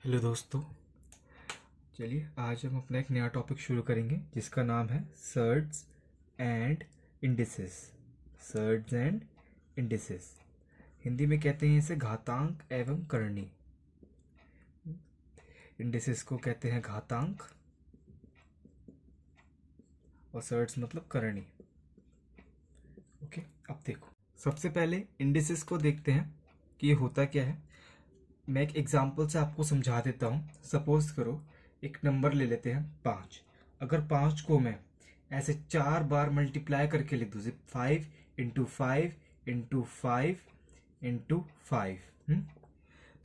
Hello दोस्तों। चलिए आज हम अपना एक नया टॉपिक शुरू करेंगे जिसका नाम है surds and indices. Surds and indices, Hindi में कहते हैं इसे घातांक एवं करणी। इंडिसेस को कहते हैं घातांक और सर्ड्स मतलब करणी। ओके, अब देखो, सबसे पहले इंडिसेस को देखते हैं कि ये होता क्या है। मैं एक एग्जाम्पल से आपको समझा देता हूँ। सपोज करो एक नंबर ले लेते हैं 5। अगर 5 को मैं ऐसे 4 बार मल्टीप्लाई करके लिख दूँ, 5 इंटू 5 इंटू 5 इंटू 5,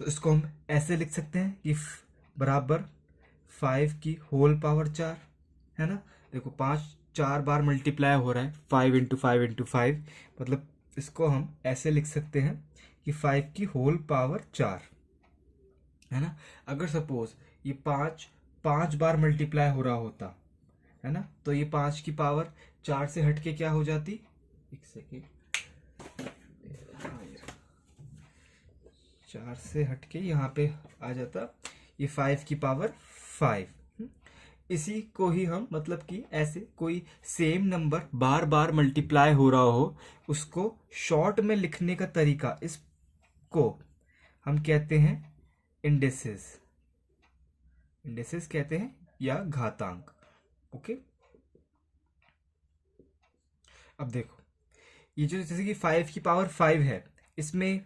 तो इसको हम ऐसे लिख सकते हैं कि बराबर 5 की होल पावर 4, है ना। देखो 5 4 बार मल्टीप्लाई हो रहा है, 5 इंटू 5 इंटू 5, मतलब इसको हम ऐसे लिख सकते हैं कि 5 की होल पावर 4, है ना। अगर सपोज ये 5 बार मल्टीप्लाई हो रहा होता, है ना, तो ये 5 की पावर 4 से हटके क्या हो जाती, एक सेकेंड, 4 से हटके यहाँ पे आ जाता ये 5 की पावर 5। इसी को ही हम मतलब कि ऐसे कोई सेम नंबर बार बार मल्टीप्लाई हो रहा हो, उसको शॉर्ट में लिखने का तरीका, इसको हम कहते हैं इंडिसेस। इंडिसेस कहते हैं या घातांक। ओके, अब देखो ये जो जैसे कि 5 की पावर 5 है, इसमें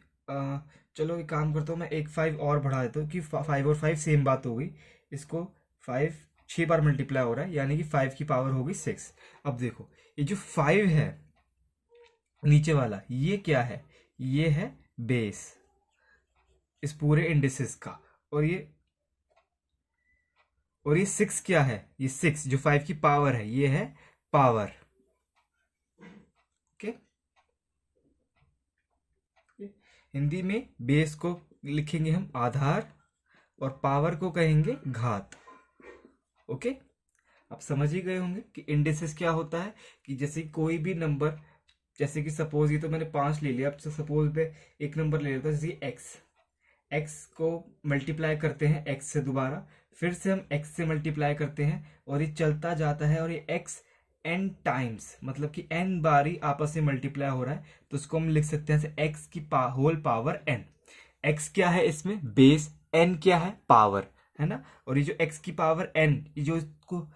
चलो एक काम करता हूँ, मैं एक 5 और बढ़ा देता हूँ कि 5 और 5 सेम बात हो गई। इसको 5 6 बार मल्टीप्लाई हो रहा है, यानी कि 5 की पावर हो गई 6। अब देखो ये जो 5 है नीचे वाला, ये क्या है, ये है बेस इस पूरे इंडिसेस का। और ये 6 क्या है, ये 6 जो 5 की पावर है, ये है पावर। ओके, हिंदी में बेस को लिखेंगे हम आधार और पावर को कहेंगे घात। ओके, आप समझ ही गए होंगे कि इंडिसेस क्या होता है। कि जैसे कोई भी नंबर, जैसे कि सपोज ये तो मैंने 5 ले लिया, अब सपोज मैं एक नंबर ले लेता हूँ, जैसे एक्स को मल्टीप्लाई करते हैं एक्स से दोबारा, फिर से हम एक्स से मल्टीप्लाई करते हैं और ये चलता जाता है, और ये एक्स एन टाइम्स, मतलब कि एन बारी आपस में मल्टीप्लाई हो रहा है, तो उसको हम लिख सकते हैं एक्स की होल पावर एन। एक्स क्या है इसमें, बेस, एन क्या है, पावर, है ना। और ये जो एक्स की पावर एन, ये जो इसको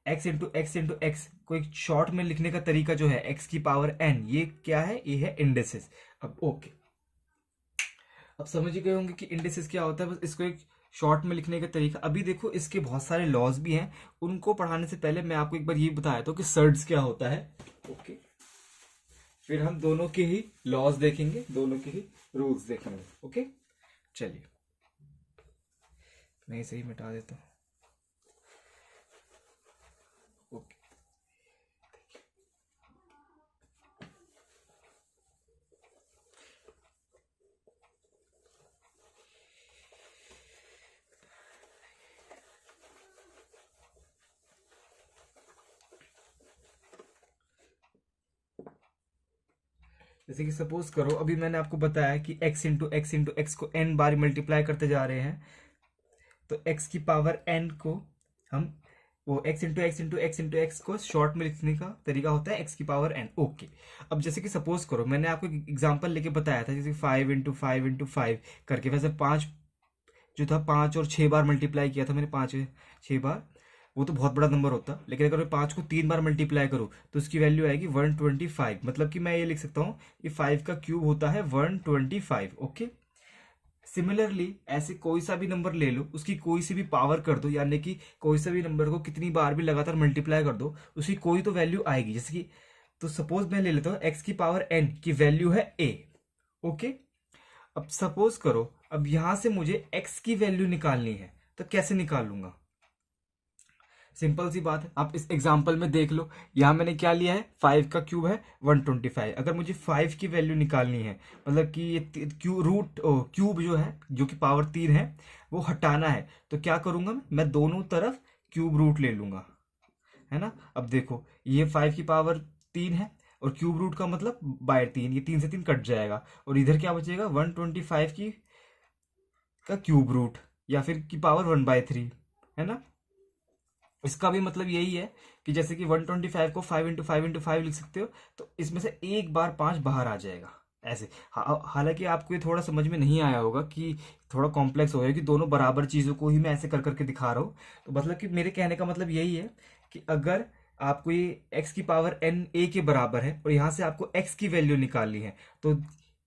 x into x into x को एक शॉर्ट में लिखने का तरीका जो है एक्स की पावर एन, ये क्या है, ये है इंडिसेस। अब ओके, अब समझ ही गए होंगे कि इंडिसेस क्या होता है, बस इसको एक शॉर्ट में लिखने का तरीका। अभी देखो इसके बहुत सारे लॉज भी हैं, उनको पढ़ाने से पहले मैं आपको एक बार ये बताया था कि सर्ड्स क्या होता है। ओके, फिर हम दोनों के ही लॉज देखेंगे, दोनों के ही रूल्स देखेंगे। ओके, चलिए मैं इसे ही मिटा देता हूँ। ओके, जैसे कि सपोज करो अभी मैंने आपको बताया कि x into x into x को n बार मल्टीप्लाई करते जा रहे हैं, तो x की पावर n को हम वो x into x into x into x को शॉर्ट में लिखने का तरीका होता है x की पावर n। ओके, अब जैसे कि सपोज करो मैंने आपको एग्जांपल लेके बताया था, जैसे 5 इंटू 5 इंटू 5 करके, वैसे 5 जो था 5 और 6 बार मल्टीप्लाई किया था मैंने, 5 6 बार, वो तो बहुत बड़ा नंबर होता। लेकिन अगर मैं 5 को 3 बार मल्टीप्लाई करूँ तो उसकी वैल्यू आएगी 125। मतलब कि मैं ये लिख सकता हूँ कि 5 का क्यूब होता है 125। ओके, सिमिलरली ऐसे कोई सा भी नंबर ले लो, उसकी कोई सी भी पावर कर दो, यानी कि कोई सा भी नंबर को कितनी बार भी लगातार मल्टीप्लाई कर दो, उसकी कोई तो वैल्यू आएगी। जैसे कि तो सपोज मैं ले लेता हूँ एक्स की पावर एन की वैल्यू है ए। ओके, अब सपोज करो अब यहां से मुझे x की वैल्यू निकालनी है, तो कैसे निकालूंगा, सिंपल सी बात है, आप इस एग्जांपल में देख लो। यहां मैंने क्या लिया है, 5 का क्यूब है 125। अगर मुझे 5 की वैल्यू निकालनी है, मतलब कि ये क्यूब जो है, जो कि पावर 3 है, वो हटाना है, तो क्या करूंगा मैं दोनों तरफ क्यूब रूट ले लूंगा, है ना। अब देखो ये 5 की पावर 3 है और क्यूब रूट का मतलब बाय 3, ये 3 से 3 कट जाएगा और इधर क्या बचेगा 125 की का क्यूब रूट। या फिर की पावर 1/3, है ना। इसका भी मतलब यही है कि जैसे कि 125 को 5 × 5 × 5 लिख सकते हो, तो इसमें से एक बार 5 बाहर आ जाएगा ऐसे। हालांकि आपको ये थोड़ा समझ में नहीं आया होगा कि थोड़ा कॉम्प्लेक्स हो गया कि दोनों बराबर चीज़ों को ही मैं ऐसे कर करके दिखा रहा हूँ। तो मतलब कि मेरे कहने का मतलब यही है कि अगर आपको ये x की पावर n a के बराबर है और यहाँ से आपको x की वैल्यू निकालनी है, तो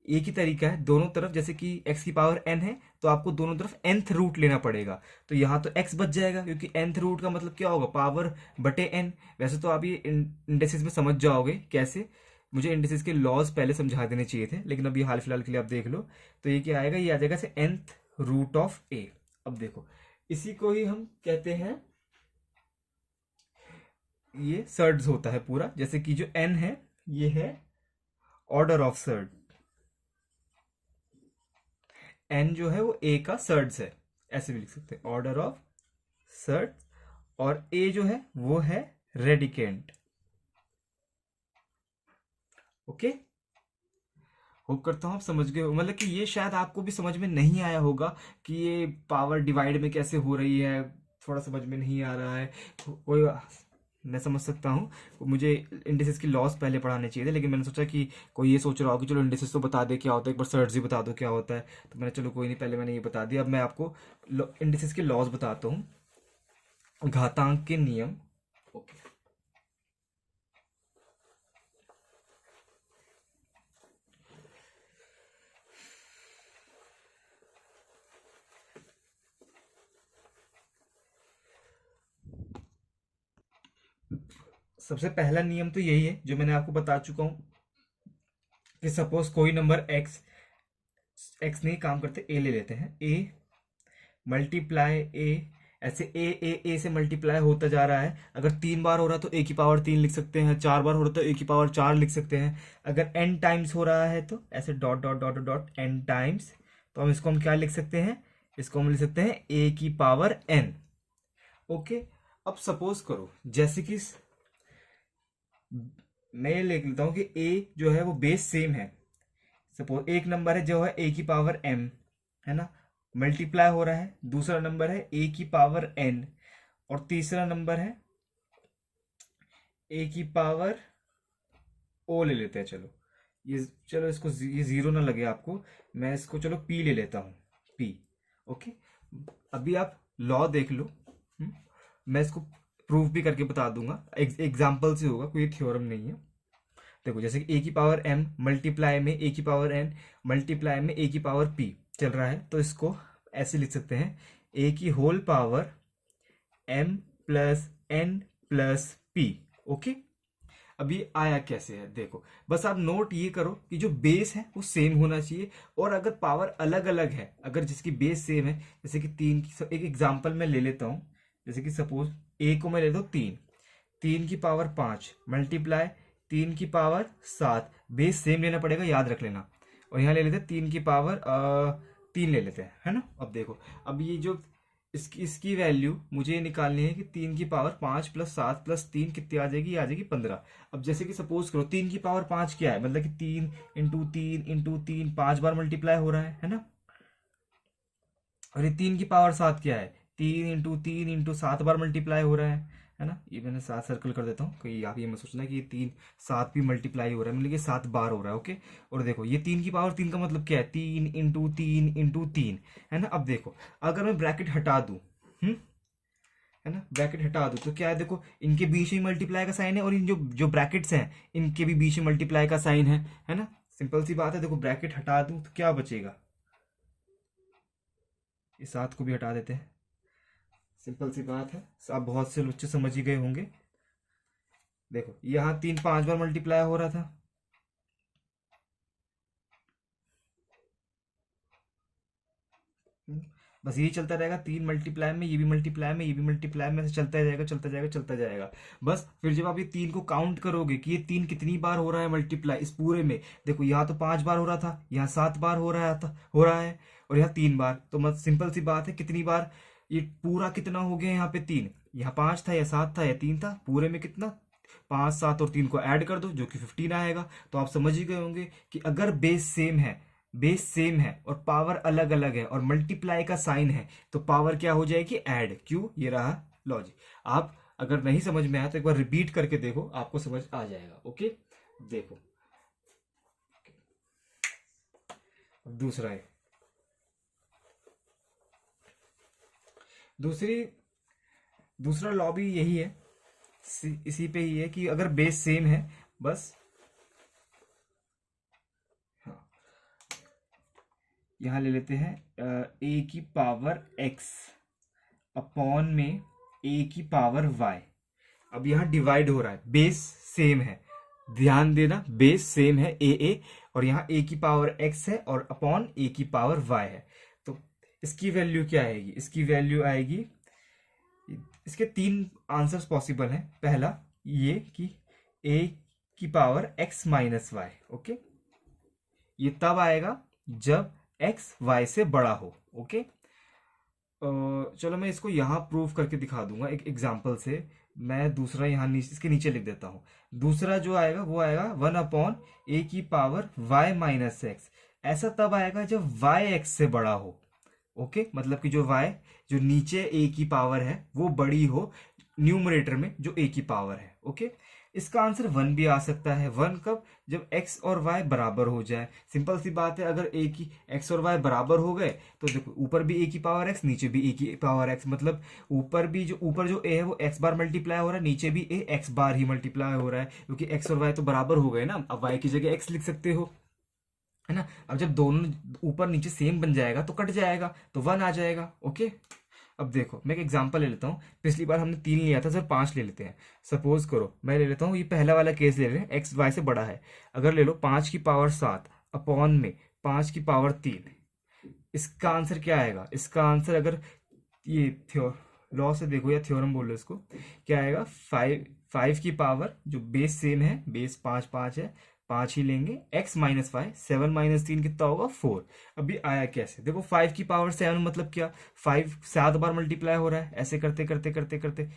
एक ही तरीका है, दोनों तरफ जैसे कि x की पावर n है तो आपको दोनों तरफ nth रूट लेना पड़ेगा। तो यहाँ तो x बच जाएगा क्योंकि nth रूट का मतलब क्या होगा, पावर बटे n। वैसे तो आप ये इंडेसिस में समझ जाओगे कैसे, मुझे इंडेसिस के लॉज पहले समझा देने चाहिए थे, लेकिन अभी हाल फिलहाल के लिए आप देख लो। तो ये क्या आएगा, ये आ जाएगा से nth रूट ऑफ a। अब देखो इसी को ही हम कहते हैं, ये सर्ड्स होता है पूरा, जैसे कि जो n है ये है ऑर्डर ऑफ सर्ड, n जो है वो a का सर्ड्स है, ऐसे भी लिख सकते हैं ऑर्डर ऑफ सर्ड। और a जो है वो है रेडिकेंट। ओके, होप करता हूँ आप समझ गए हो। मतलब कि ये शायद आपको भी समझ में नहीं आया होगा कि ये पावर डिवाइड में कैसे हो रही है, थोड़ा समझ में नहीं आ रहा है। कोई, मैं समझ सकता हूँ, मुझे इंडिसेस की लॉस पहले पढ़ाने चाहिए थे, लेकिन मैंने सोचा कि कोई ये सोच रहा हो कि चलो इंडिसेस तो बता दे क्या होता है, एक बार सर्ट्स भी बता दो क्या होता है। तो मैंने चलो कोई नहीं, पहले मैंने ये बता दिया। अब मैं आपको इंडिसेस के लॉज बताता हूँ, घातांक के नियम। ओके, सबसे पहला नियम तो यही है जो मैंने आपको बता चुका हूं कि सपोज कोई नंबर एक्स नहीं काम करते, ए ले लेते हैं, ए मल्टीप्लाई ए, ऐसे ए से मल्टीप्लाई होता जा रहा है। अगर 3 बार हो रहा है तो ए की पावर 3 लिख सकते हैं, 4 बार हो रहा है तो ए की पावर 4 लिख सकते हैं। अगर एन टाइम्स हो रहा है तो ऐसे dot dot dot dot n times, तो हम इसको हम क्या लिख सकते हैं, इसको हम लिख सकते हैं ए की पावर एन। ओके, अब सपोज करो जैसे कि मैं ये लिख लेता हूं कि ए जो है वो बेस सेम है। सपोज एक नंबर है जो है ए की पावर एम, है ना, मल्टीप्लाई हो रहा है। दूसरा नंबर है ए की पावर एन, और तीसरा नंबर है ए की पावर ओ ले लेते हैं। चलो ये, चलो इसको ये जीरो ना लगे आपको, मैं इसको चलो पी ले लेता हूँ, पी। ओके, अभी आप लॉ देख लो। मैं इसको प्रूफ भी करके बता दूंगा, एग्जाम्पल से होगा, कोई थ्योरम नहीं है। देखो जैसे कि ए की पावर एम मल्टीप्लाई में ए की पावर एन मल्टीप्लाई में ए की पावर पी चल रहा है, तो इसको ऐसे लिख सकते हैं, ए की whole power m plus n plus p. Okay, अभी आया कैसे है देखो, बस आप नोट ये करो कि जो बेस है वो सेम होना चाहिए, और अगर पावर अलग अलग है, अगर जिसकी बेस सेम है, जैसे कि तीन की, एक एग्जांपल मैं ले लेता हूं, जैसे कि सपोज ए को मैं ले दो 3, 3 की पावर 5 मल्टीप्लाई 3 की पावर 7, बेस सेम लेना पड़ेगा, याद रख लेना। और यहाँ ले लेते हैं 3 की पावर 3 ले लेते हैं, है ना। अब देखो, अब ये जो इसकी वैल्यू मुझे निकालनी है कि 3 की पावर 5 प्लस 7 प्लस 3 कितनी आ जाएगी, आ जाएगी 15। अब जैसे कि सपोज करो 3 की पावर 5 क्या है, मतलब कि 3 × 3 × 3 5 बार मल्टीप्लाई हो रहा है ना। और ये 3 की पावर 7 क्या है, 3 × 3 × 7 बार मल्टीप्लाई हो रहा है ना। ये मैंने 7 सर्कल कर देता हूँ, कहीं आप ये मत सोचना कि ये 3 7 भी मल्टीप्लाई हो रहा है, मतलब कि 7 बार हो रहा है। ओके, और देखो ये 3 की पावर 3 का मतलब क्या है, 3 × 3 × 3, है ना। अब देखो अगर मैं ब्रैकेट हटा दूं, है ना, ब्रैकेट हटा दूं तो क्या है, देखो इनके बीच में मल्टीप्लाई का साइन है, और इन जो जो ब्रैकेट्स हैं इनके भी बीच में मल्टीप्लाई का साइन है ना। सिंपल सी बात है। देखो ब्रैकेट हटा दूं तो क्या बचेगा, इस 7 को भी हटा देते हैं, सिंपल सी बात है, आप बहुत से बच्चे समझ ही गए होंगे। देखो यहाँ 3 5 बार मल्टीप्लाई हो रहा था, बस यही चलता रहेगा, 3 मल्टीप्लाई में, ये भी मल्टीप्लाई में, ये भी मल्टीप्लाई में, ऐसे चलता जाएगा चलता जाएगा चलता जाएगा। बस फिर जब आप ये 3 को काउंट करोगे कि ये 3 कितनी बार हो रहा है मल्टीप्लाई इस पूरे में, देखो यहाँ तो 5 बार हो रहा था, यहाँ 7 बार हो रहा है, और यहाँ 3 बार। तो मत सिंपल सी बात है, कितनी बार ये पूरा कितना हो गया, यहाँ पे 3, यहाँ 5 था या 7 था या 3 था, पूरे में कितना, 5 7 और 3 को ऐड कर दो जो कि 15 आएगा। तो आप समझ ही गए होंगे कि अगर बेस सेम है बेस सेम है और पावर अलग अलग है और मल्टीप्लाई का साइन है, तो पावर क्या हो जाएगी, ऐड। क्यों, ये रहा लॉजिक। आप अगर नहीं समझ में आया तो एक बार रिपीट करके देखो, आपको समझ आ जाएगा। ओके, देखो अब दूसरा है, दूसरा लॉ भी यही है, इसी पे ही है कि अगर बेस सेम है, बस हाँ, यहां ले लेते हैं ए की पावर एक्स अपॉन में ए की पावर वाई। अब यहाँ डिवाइड हो रहा है, बेस सेम है, ध्यान देना, बेस सेम है ए, और यहाँ ए की पावर एक्स है और अपॉन ए की पावर वाई है। तो इसकी वैल्यू क्या आएगी, इसकी वैल्यू आएगी, इसके तीन आंसर्स पॉसिबल हैं। पहला ये कि ए की power x minus y. Okay, ये तब आएगा जब एक्स वाई से बड़ा हो। ओके, चलो मैं इसको यहाँ प्रूव करके दिखा दूंगा एक एग्जाम्पल से। मैं दूसरा यहाँ इसके नीचे लिख देता हूँ। दूसरा जो आएगा वो आएगा 1 ए की पावर y माइनस एक्स। ऐसा तब आएगा जब y x से बड़ा हो। ओके, मतलब कि जो y जो नीचे a की पावर है वो बड़ी हो न्यूमरेटर में जो a की पावर है। ओके, इसका आंसर 1 भी आ सकता है। 1 कब, जब x और y बराबर हो जाए। सिंपल सी बात है, अगर a की x और y बराबर हो गए तो देखो ऊपर भी a की पावर x, नीचे भी a की पावर x, मतलब ऊपर जो a है वो x बार मल्टीप्लाई हो रहा है, नीचे भी a x bar he multiply हो रहा है, क्योंकि x और y तो बराबर हो गए ना। अब y की जगह x लिख सकते हो, है ना। अब जब दोनों ऊपर नीचे सेम बन जाएगा तो कट जाएगा, तो 1 आ जाएगा। ओके, अब देखो मैं एक एग्जांपल ले लेता हूँ। पिछली बार हमने 3 लिया था, सर 5 ले लेते हैं। सपोज करो मैं ले लेता हूँ, ये पहला वाला केस ले रहे हैं, एक्स वाई से बड़ा है। अगर ले लो 5 की पावर 7 अपॉन में 5 की पावर 3, इसका आंसर क्या आएगा। इसका आंसर अगर ये लॉ से देखो या थ्योरम बोलो इसको, क्या आएगा, 5 की पावर जो बेस सेम है, बेस 5 है, 5 ही लेंगे, x माइनस वाई, 7 माइनस 3 कितना होगा 4। अभी आया कैसे, देखो 5 की पावर 7 मतलब क्या, 5 7 बार मल्टीप्लाई हो रहा है, ऐसे करते करते करते करते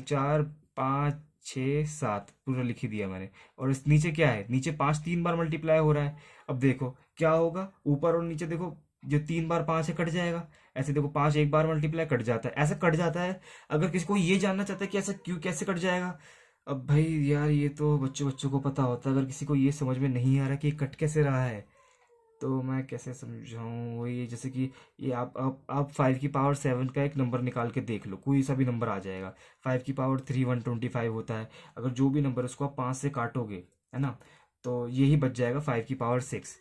4 5 6 7 पूरा लिख ही दिया मैंने। और इस नीचे क्या है, नीचे 5 3 बार मल्टीप्लाई हो रहा है। अब देखो क्या होगा, ऊपर और नीचे देखो, जो 3 बार 5 है कट जाएगा, ऐसे देखो 5 एक बार मल्टीप्लाई कट जाता है, ऐसा कट जाता है। अगर किसी को ये जानना चाहता है कि ऐसा क्यों कैसे कट जाएगा, अब भाई यार ये तो बच्चों को पता होता है। अगर किसी को ये समझ में नहीं आ रहा कि ये कट कैसे रहा है तो मैं कैसे समझाऊं। वही जैसे कि ये आप 5 की पावर 7 का एक नंबर निकाल के देख लो, कोई सा भी नंबर आ जाएगा। 5 की पावर 3 125 होता है। अगर जो भी नंबर उसको आप 5 से काटोगे, है ना, तो यही बच जाएगा 5 की पावर 6।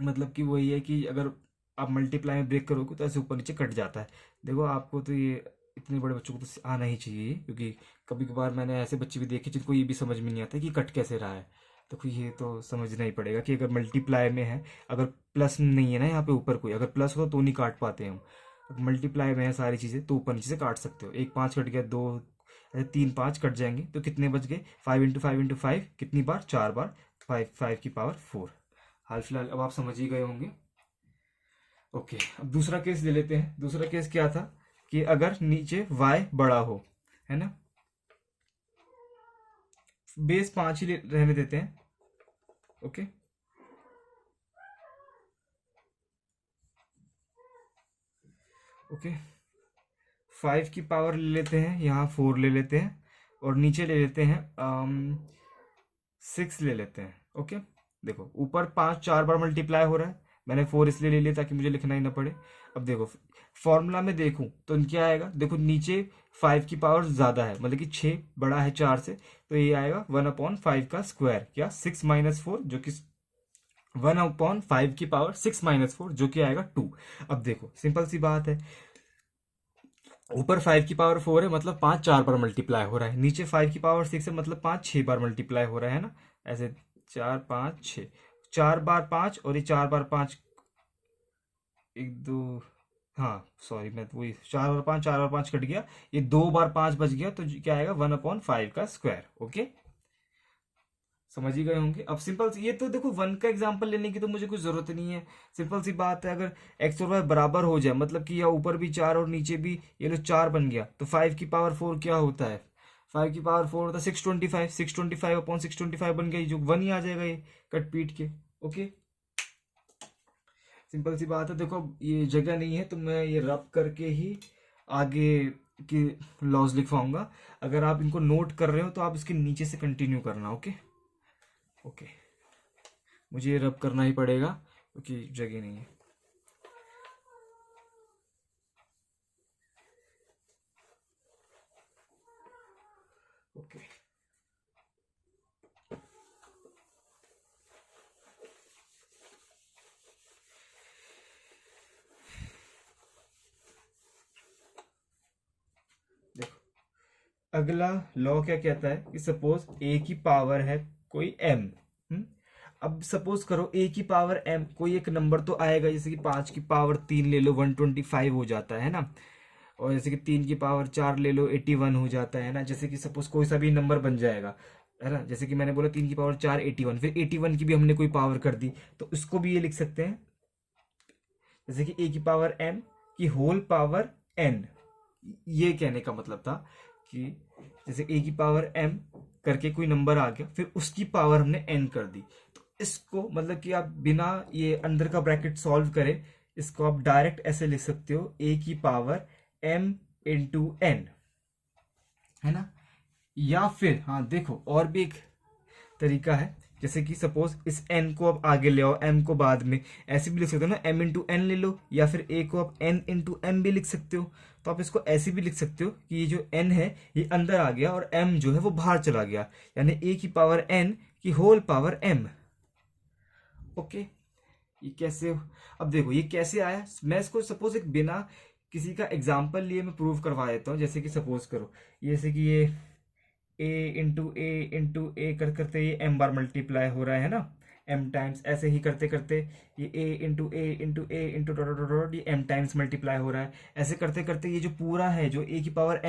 मतलब कि वही है कि अगर आप मल्टीप्लाई में ब्रेक करोगे तो ऐसे ऊपर नीचे कट जाता है। देखो आपको तो ये इतने बड़े बच्चों को तो आना ही चाहिए, क्योंकि कभी कभार मैंने ऐसे बच्चे भी देखे जिनको ये भी समझ में नहीं आता कि कट कैसे रहा है। तो फिर ये तो समझना ही पड़ेगा कि अगर मल्टीप्लाई में है, अगर प्लस नहीं है ना यहाँ पे ऊपर कोई, अगर प्लस हो तो नहीं काट पाते हम। मल्टीप्लाई में है सारी चीज़ें तो ऊपर नीचे से काट सकते हो। 1 5 कट गया, 2 3 5 कट जाएंगे, तो कितने बच गए, 5 × 5 × 5 कितनी बार, 4 बार, 5 की पावर 4। हाल फिलहाल अब आप समझ ही गए होंगे। ओके, अब दूसरा केस ले लेते हैं। दूसरा केस क्या था कि अगर नीचे y बड़ा हो, है ना, बेस 5 ही रहने देते हैं। ओके, ओके, 5 की पावर ले लेते हैं, यहाँ 4 ले लेते हैं, और नीचे ले लेते हैं 6 ले लेते हैं। ओके, देखो ऊपर 5 4 बार मल्टीप्लाई हो रहा है, मैंने 4 इसलिए ले लिया ताकि मुझे लिखना ही ना पड़े। अब देखो फॉर्मूला में देखूं तो क्या आएगा, देखो नीचे 5 की पावर ज्यादा है, मतलब कि 6 बड़ा है 4 से, तो ये आएगा 1/5 का स्क्वायर, क्या 6 - 4, जो कि 1/5 की पावर 6 - 4, जो कि आएगा 2। अब देखो सिंपल सी बात है, ऊपर 5 की पावर 4 है, मतलब 5 4 बार मल्टीप्लाई हो रहा है, नीचे 5 की पावर 6 है, मतलब 5 6 बार मल्टीप्लाई हो रहा है ना, ऐसे 4 5 6, 4 बार 5, और ये 4 बार 5, 1 2, हाँ सॉरी मैं वही 4 और 5, 4 और 5 कट गया, ये 2 बार 5 बच गया, तो क्या आएगा 1/5 का स्क्वायर। ओके, समझ ही गए होंगे। अब सिंपल ये तो देखो 1 का एग्जांपल लेने की तो मुझे कुछ जरूरत नहीं है, सिंपल सी बात है। अगर x और y बराबर हो जाए, मतलब कि या ऊपर भी 4 और नीचे भी ये लो 4 बन गया, तो 5 की पावर 4 क्या होता है, 5 की पावर 4 होता है 625, 625/625 बन गई, जो 1 ही आ जाएगा ये कट पीट के। ओके, सिंपल सी बात है। देखो ये जगह नहीं है तो मैं ये रब करके ही आगे की लॉज लिखवाऊंगा। अगर आप इनको नोट कर रहे हो तो आप इसके नीचे से कंटिन्यू करना। ओके ओके, मुझे ये रब करना ही पड़ेगा क्योंकि जगह नहीं है। ओके देखो, अगला लॉ क्या कहता है कि सपोज ए की पावर है कोई एम। अब सपोज करो ए की पावर एम, कोई एक नंबर तो आएगा, जैसे कि 5 की पावर 3 ले लो 125 हो जाता है ना, और जैसे कि 3 की पावर 4 ले लो 81 हो जाता है ना। जैसे कि सपोज कोई सा भी नंबर बन जाएगा, है ना। जैसे कि मैंने बोला 3 की पावर 4 81, फिर 81 की भी हमने कोई पावर कर दी, तो इसको भी ये लिख सकते हैं जैसे कि ए की पावर एम की होल पावर एन। ये कहने का मतलब था कि जैसे ए की पावर एम करके कोई नंबर आ गया, फिर उसकी पावर हमने एन कर दी, तो इसको मतलब कि आप बिना ये अंदर का ब्रैकेट सॉल्व करे इसको आप डायरेक्ट ऐसे लिख सकते हो, ए की पावर एम इंटू एन, है ना। या फिर हाँ देखो और भी एक तरीका है, जैसे कि सपोज इस n को आप आगे ले आओ, m को बाद में, ऐसे भी लिख सकते हो ना, m इंटू एन ले लो, या फिर a को आप n इंटू एम भी लिख सकते हो। तो आप इसको ऐसे भी लिख सकते हो कि ये जो n है ये अंदर आ गया और m जो है वो बाहर चला गया, यानी a की पावर n की होल पावर m। ओके, ये कैसे, अब देखो ये कैसे आया, मैं इसको सपोज एक बिना किसी का एग्जाम्पल लिए मैं प्रूव करवा देता हूँ। जैसे कि सपोज करो जैसे कि ये ए कर करते ये m बार मल्टीप्लाई हो रहा है ना, m टाइम्स, ऐसे ही करते करते ये ए इंटू डॉट डॉट डॉट ये m टाइम्स मल्टीप्लाई हो रहा है। ऐसे करते करते ये जो पूरा है जो ए की पावर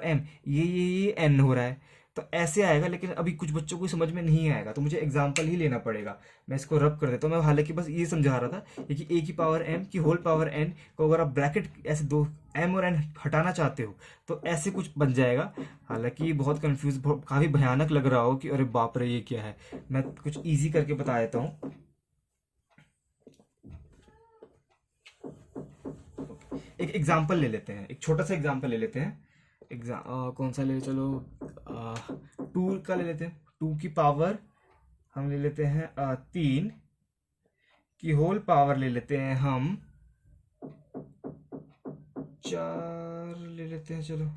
m ये n हो रहा है। तो ऐसे आएगा, लेकिन अभी कुछ बच्चों को समझ में नहीं आएगा तो मुझे एग्जाम्पल ही लेना पड़ेगा। मैं इसको रब कर देता हूँ। मैं हालांकि बस ये समझा रहा था कि ए की पावर m की होल पावर n को अगर आप ब्रैकेट ऐसे दो m और n हटाना चाहते हो तो ऐसे कुछ बन जाएगा। हालांकि बहुत कंफ्यूज, काफी भयानक लग रहा हो कि अरे बाप रे ये क्या है। मैं कुछ इजी करके बता देता हूँ। एक एग्जाम्पल ले लेते हैं, एक छोटा सा एग्जाम्पल ले लेते हैं। कौन सा ले, चलो 2 का ले लेते हैं। 2 की पावर हम ले लेते हैं 3 की होल पावर ले लेते हैं हम 4 ले लेते हैं, चलो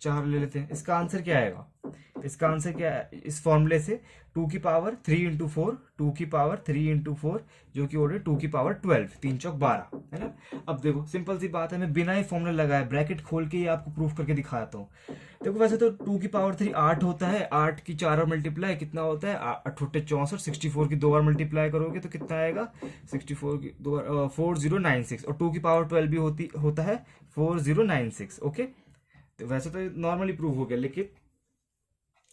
4 ले लेते हैं। इसका आंसर क्या आएगा, इसका आंसर क्या है, इस फॉर्मूले से 2 की पावर 3 इंटू 4, 2 की पावर 3 इंटू 4 जो कि हो रही है 2 की पावर 12, 3 चौक 12, है ना। अब देखो सिंपल सी बात है, मैं बिना ही फॉर्मूला लगाए ब्रैकेट खोल के ही आपको प्रूफ करके दिखाता हूँ। देखो वैसे तो 2 की पावर 3 8 होता है, 8 की 4 बार मल्टीप्लाई कितना होता है 8 64, 64 की 2 बार मल्टीप्लाई करोगे तो कितना आएगा 64 की 2 बार 4096, और 2 की पावर 12 भी होता है 4096। ओके, तो वैसे तो नॉर्मली प्रूव हो गया, लेकिन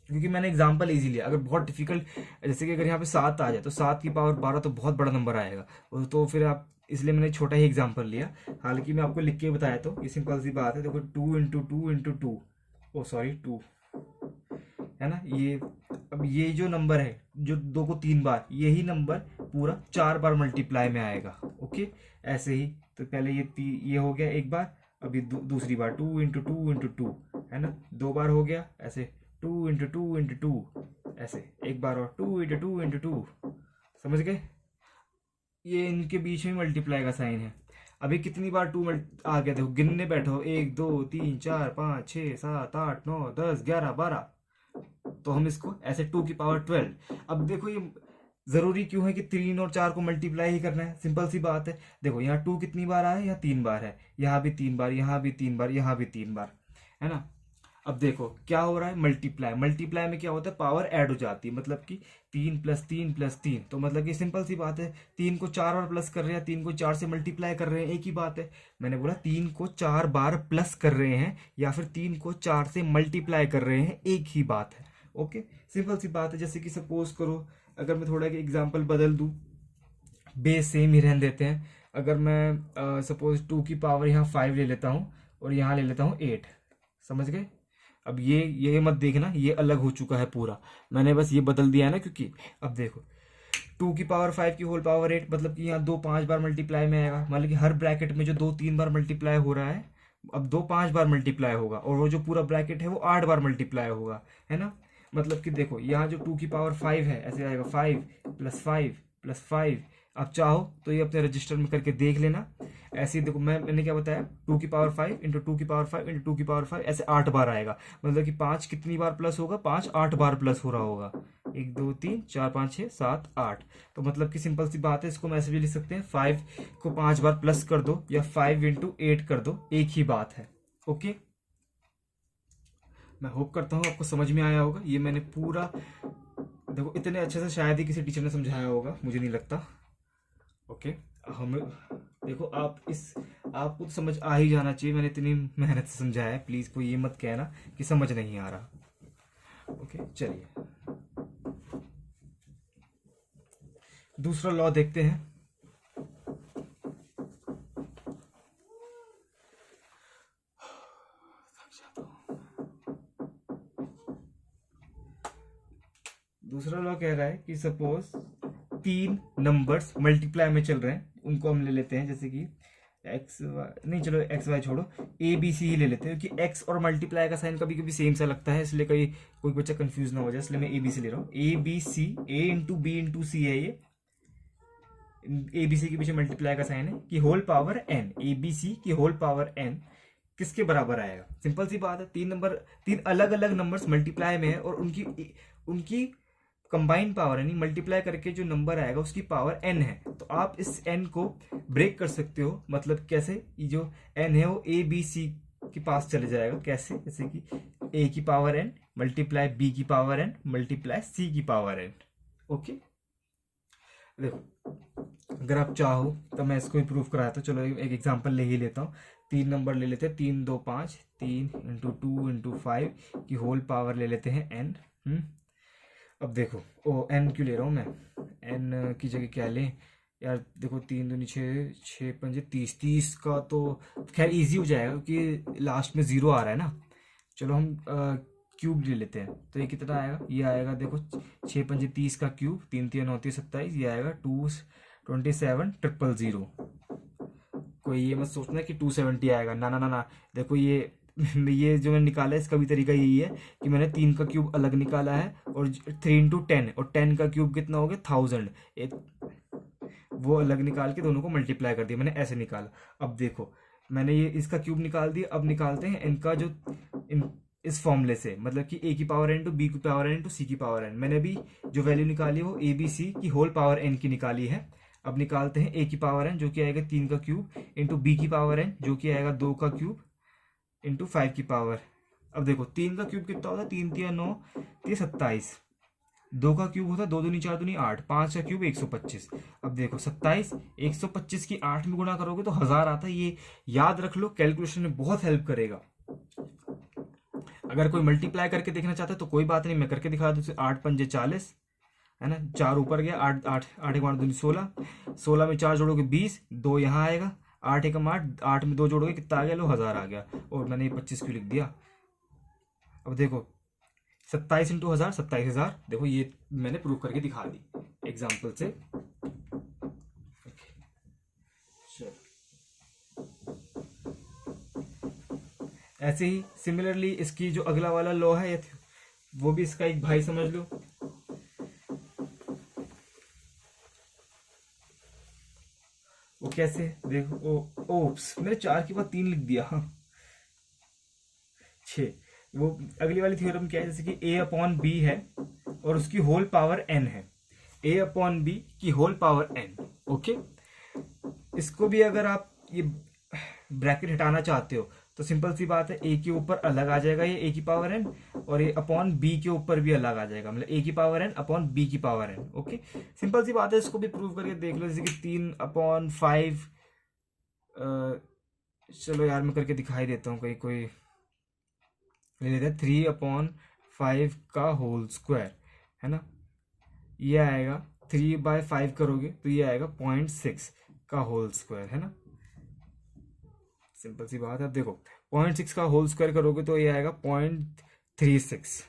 क्योंकि मैंने एग्जाम्पल इजी लिया। अगर बहुत डिफिकल्ट, जैसे कि अगर यहाँ पे 7 आ जाए तो 7 की पावर 12 तो बहुत बड़ा नंबर आएगा, तो फिर आप, इसलिए मैंने छोटा ही एग्जाम्पल लिया। हालांकि मैं आपको लिख के बताया तो ये सिंपल सी बात है। देखो 2 इंटू टू इंटू टू, ओ सॉरी 2, है ना। ये अब ये जो नंबर है जो 2 को 3 बार, यही नंबर पूरा 4 बार मल्टीप्लाई में आएगा। ओके, ऐसे ही तो पहले ये हो गया एक बार, अभी दूसरी बार 2 इंटू टू, है ना, 2 बार हो गया ऐसे, 2 इंटू टू ऐसे, एक बार और 2 इंटू टू, समझ गए। ये इनके बीच में मल्टीप्लाई का साइन है। अभी कितनी बार 2 आ गया, देखो गिनने बैठो 1 2 3 4 5 6 7 8 9 10 11 12, तो हम इसको ऐसे 2 की पावर 12। अब देखो ये जरूरी क्यों है कि 3 और 4 को मल्टीप्लाई ही करना है, सिंपल सी बात है। देखो यहाँ 2 कितनी बार आया, यहाँ 3 बार है, यहाँ भी 3 बार, यहाँ भी 3 बार, यहाँ भी 3 बार, है ना। अब देखो क्या हो रहा है, मल्टीप्लाई, मल्टीप्लाई में क्या होता है, पावर ऐड हो जाती है, मतलब कि 3 प्लस 3 प्लस 3, तो मतलब कि सिंपल सी बात है 3 को 4 बार प्लस कर रहे हैं, 3 को 4 से मल्टीप्लाई कर रहे हैं, एक ही बात है। मैंने बोला 3 को 4 बार प्लस कर रहे हैं या फिर 3 को 4 से मल्टीप्लाई कर रहे हैं, एक ही बात है। ओके, सिंपल सी बात है। जैसे कि सपोज करो, अगर मैं थोड़ा एग्जाम्पल बदल दूं, बेस सेम ही रहने देते हैं। अगर मैं सपोज 2 की पावर यहाँ 5 ले लेता हूँ और यहाँ ले लेता हूँ 8, समझ गए। अब ये मत देखना ये अलग हो चुका है पूरा, मैंने बस ये बदल दिया है ना, क्योंकि अब देखो टू की पावर 5 की होल पावर 8, मतलब कि यहाँ 2 5 बार मल्टीप्लाई में आएगा, मतलब कि हर ब्रैकेट में जो 2 3 बार मल्टीप्लाई हो रहा है, अब 2 5 बार मल्टीप्लाई होगा, और वो जो पूरा ब्रैकेट है वो 8 बार मल्टीप्लाई होगा, है ना। मतलब कि देखो यहाँ जो 2 की पावर 5 है, ऐसे आएगा 5 + 5 + 5। आप चाहो तो ये अपने रजिस्टर में करके देख लेना। ऐसे ही देखो, मैंने क्या बताया, 2 की पावर 5 इंटू 2 की पावर 5 इंटू 2 की पावर 5, ऐसे 8 बार आएगा। मतलब कि 5 कितनी बार प्लस होगा, 5 8 बार प्लस हो रहा होगा। 1 2 3 4 5 6 7 8। तो मतलब कि सिंपल सी बात है, इसको हम ऐसे भी लिख सकते हैं, 5 को 5 बार प्लस कर दो या 5 इंटू 8 कर दो, एक ही बात है। ओके, मैं होप करता हूँ आपको समझ में आया होगा। ये मैंने पूरा, देखो इतने अच्छे से शायद ही किसी टीचर ने समझाया होगा, मुझे नहीं लगता। ओके, हम देखो, आपको तो समझ आ ही जाना चाहिए, मैंने इतनी मेहनत से समझाया है। प्लीज कोई ये मत कहना कि समझ नहीं आ रहा। ओके, चलिए दूसरा लॉ देखते हैं। दूसरा लॉ कह रहा है कि सपोज 3 नंबर्स मल्टीप्लाई में चल रहे हैं, उनको हम ले लेते हैं, जैसे कि एक्स वाई, नहीं चलो एक्स वाई छोड़ो, ए बी सी ही ले लेते हैं, क्योंकि एक्स और मल्टीप्लाई का साइन कभी कभी सेम सा लगता है, इसलिए कोई बच्चा कंफ्यूज ना हो जाए, इसलिए मैं ए बी सी ले रहा हूँ। A B C, A into B into C है ये, ए बी सी के पीछे मल्टीप्लाई का साइन है, कि whole power n, A B c की होल पावर एन किसके बराबर आएगा। सिंपल सी बात है, 3 अलग अलग नंबर्स मल्टीप्लाई में है, और उनकी कंबाइन पावर यानी मल्टीप्लाई करके जो नंबर आएगा उसकी पावर n है। तो आप इस n को ब्रेक कर सकते हो, मतलब कैसे, ये जो n है वो a b c के पास चले जाएगा। कैसे, जैसे कि a की पावर n मल्टीप्लाई b की पावर n मल्टीप्लाई c की पावर n। ओके, देखो अगर आप चाहो तो मैं इसको प्रूफ कराया, तो चलो एक एग्जांपल ले ही लेता हूँ। 3 नंबर ले लेते हैं, 3 2 5, 3 इंटू 2 इंटू 5 की होल पावर ले लेते हैं n। अब देखो, ओ एन क्यों ले रहा हूँ मैं, एन की जगह क्या लें यार। देखो 3 दूनी 6, 6 पंजे 30, 30 का तो खैर इजी हो जाएगा क्योंकि लास्ट में 0 आ रहा है ना। चलो हम क्यूब ले लेते हैं, तो ये कितना आएगा, ये आएगा देखो 6 पंजे 30 का क्यूब, 3 3 9 27, ये आएगा 227 000। कोई ये मत सोचना कि 270 आएगा, ना ना ना ना। देखो ये जो मैंने निकाला है इसका भी तरीका यही है कि मैंने 3 का क्यूब अलग निकाला है, और 3 इंटू 10, और 10 का क्यूब कितना हो गया 1000, एक वो अलग निकाल के दोनों को मल्टीप्लाई कर दिया, मैंने ऐसे निकाला। अब देखो मैंने ये इसका क्यूब निकाल दिया, अब निकालते हैं इनका जो इस फॉर्मूले से, मतलब कि a की पावर n टू b की पावर n टू c की पावर n। मैंने भी जो वैल्यू निकाली है वो a b c की होल पावर n की निकाली है। अब निकालते हैं a की पावर n जो कि आएगा 3 का क्यूब इंटू b की पावर n जो कि आएगा 2 का क्यूब इंटू 5 की पावर। अब देखो 3 का क्यूब कितना होता है, 3 3 9 3 27, 2 का क्यूब होता है 2 दूनी 4 दूनी 8, 5 का क्यूब 125। अब देखो 27 125 की 8 में गुणा करोगे तो 1000 आता है। ये याद रख लो, कैलकुलेशन में बहुत हेल्प करेगा। अगर कोई मल्टीप्लाई करके देखना चाहता है तो कोई बात नहीं, मैं करके दिखा दूँ। 8 पंजे 40 है ना, 4 ऊपर गया, 8 8 8 एक 8 16, 16 में 4 जोड़ोगे 20, 2 यहाँ आएगा, 8 एकम 8, 8 में 2 जोड़ोगे कितना आ गया, लो 1000 आ गया, और मैंने 25 क्यों लिख दिया। अब देखो 27 इंटू 1000 27,000। देखो ये मैंने प्रूव करके दिखा दी एग्जाम्पल से। ऐसे ही सिमिलरली इसकी जो अगला वाला लॉ है वो भी इसका एक भाई समझ लो। वो कैसे, देखो ओप्स मैंने 4 के बाद 3 लिख दिया, 6। वो अगली वाली थ्योरम क्या है, जैसे कि a अपॉन बी है और उसकी होल पावर n है, a अपॉन बी की होल पावर n। ओके, इसको भी अगर आप ये ब्रैकेट हटाना चाहते हो तो सिंपल सी बात है, a के ऊपर अलग आ जाएगा ये a की पावर n, और ये अपॉन b के ऊपर भी अलग आ जाएगा, मतलब a की पावर n अपॉन b की पावर n। ओके, सिंपल सी बात है, इसको भी प्रूव करके देख लो। जैसे कि 3/5, चलो यार मैं करके दिखाई देता हूँ, कोई ले लेते हैं 3/5 का होल स्क्वायर, है ना। ये आएगा 3/5 करोगे तो ये आएगा 0.6 का होल स्क्वायर, है ना। सिंपल सी बात है। अब देखो 0.6 का होल स्क्वायर करोगे तो ये आएगा 0.36।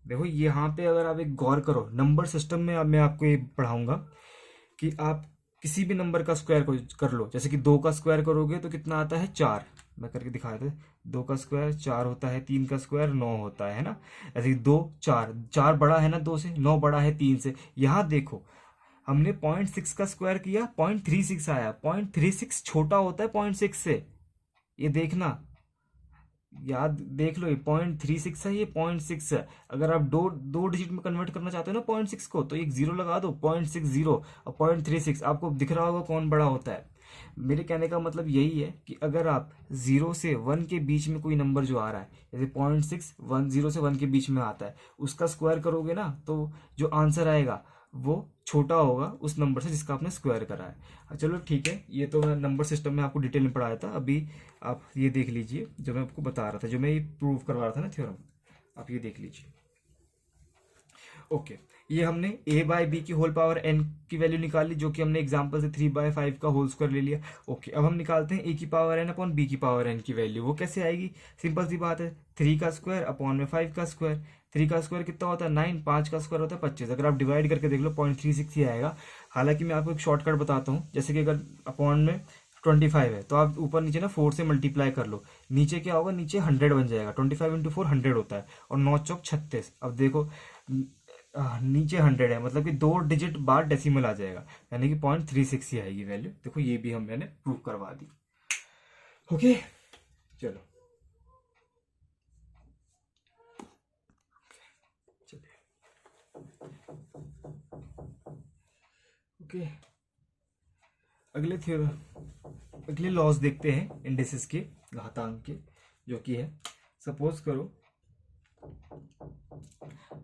देखो यहाँ पे अगर आप एक गौर करो, नंबर सिस्टम में अब मैं आपको ये पढ़ाऊंगा कि आप किसी भी नंबर का स्क्वायर कर लो। जैसे कि 2 का स्क्वायर करोगे तो कितना आता है, 4। मैं करके दिखाया था, 2 का स्क्वायर 4 होता है, 3 का स्क्वायर 9 होता है ना। ऐसे कि 2 4, 4 बड़ा है ना 2 से, 9 बड़ा है 3 से। यहाँ देखो हमने 0.6 का स्क्वायर किया, 0.36 आया। 0.36 छोटा होता है 0.6 से, ये देखना, याद देख लो। ये 0.36 है, ये 0.6 है। अगर आप दो दो डिजिट में कन्वर्ट करना चाहते हो ना 0.6 को, तो एक जीरो लगा दो, 0.60 और 0.36, आपको दिख रहा होगा कौन बड़ा होता है। मेरे कहने का मतलब यही है कि अगर आप 0 से 1 के बीच में कोई नंबर जो आ रहा है, जैसे 0.6 0 से 1 के बीच में आता है, उसका स्क्वायर करोगे ना तो जो आंसर आएगा वो छोटा होगा उस नंबर से जिसका आपने स्क्वायर करा है। चलो ठीक है, ये तो मैं नंबर सिस्टम में आपको डिटेल में पढ़ाया था। अभी आप ये देख लीजिए जो मैं आपको बता रहा था, जो मैं ये प्रूव करवा रहा था ना थ्योरम, आप ये देख लीजिए। ओके, ये हमने a बाय बी की होल पावर n की वैल्यू निकाल ली, जो कि हमने एग्जांपल से 3/5 का होल स्क्वायर ले लिया। ओके, अब हम निकालते हैं a की पावर n अपॉन b की पावर n की वैल्यू। वो कैसे आएगी, सिंपल सी बात है, 3 का स्क्वायर अपॉन में 5 का स्क्वायर। 3 का स्क्वायर कितना होता है 9, 5 का स्क्वायर होता है 25। अगर आप डिवाइड करके देख लो 0.36 ही आएगा। हालांकि मैं आपको एक शॉर्टकट बताता हूँ, जैसे कि अगर अपॉन में 25 है तो आप ऊपर नीचे ना 4 से मल्टीप्लाई कर लो, नीचे क्या होगा, नीचे 100 बन जाएगा। 25 इंटू 4 100 होता है, और 9 चौक 36। अब देखो नीचे 100 है, मतलब कि 2 डिजिट बाद डेसिमल आ जाएगा, यानी कि 0.36 ही आएगी वैल्यू। देखो ये भी हम मैंने प्रूव करवा दी। ओके चलो, चलिए ओके, अगले थ्योरम, अगले लॉज देखते हैं इंडिसेस के, घातांक के, जो कि है, सपोज करो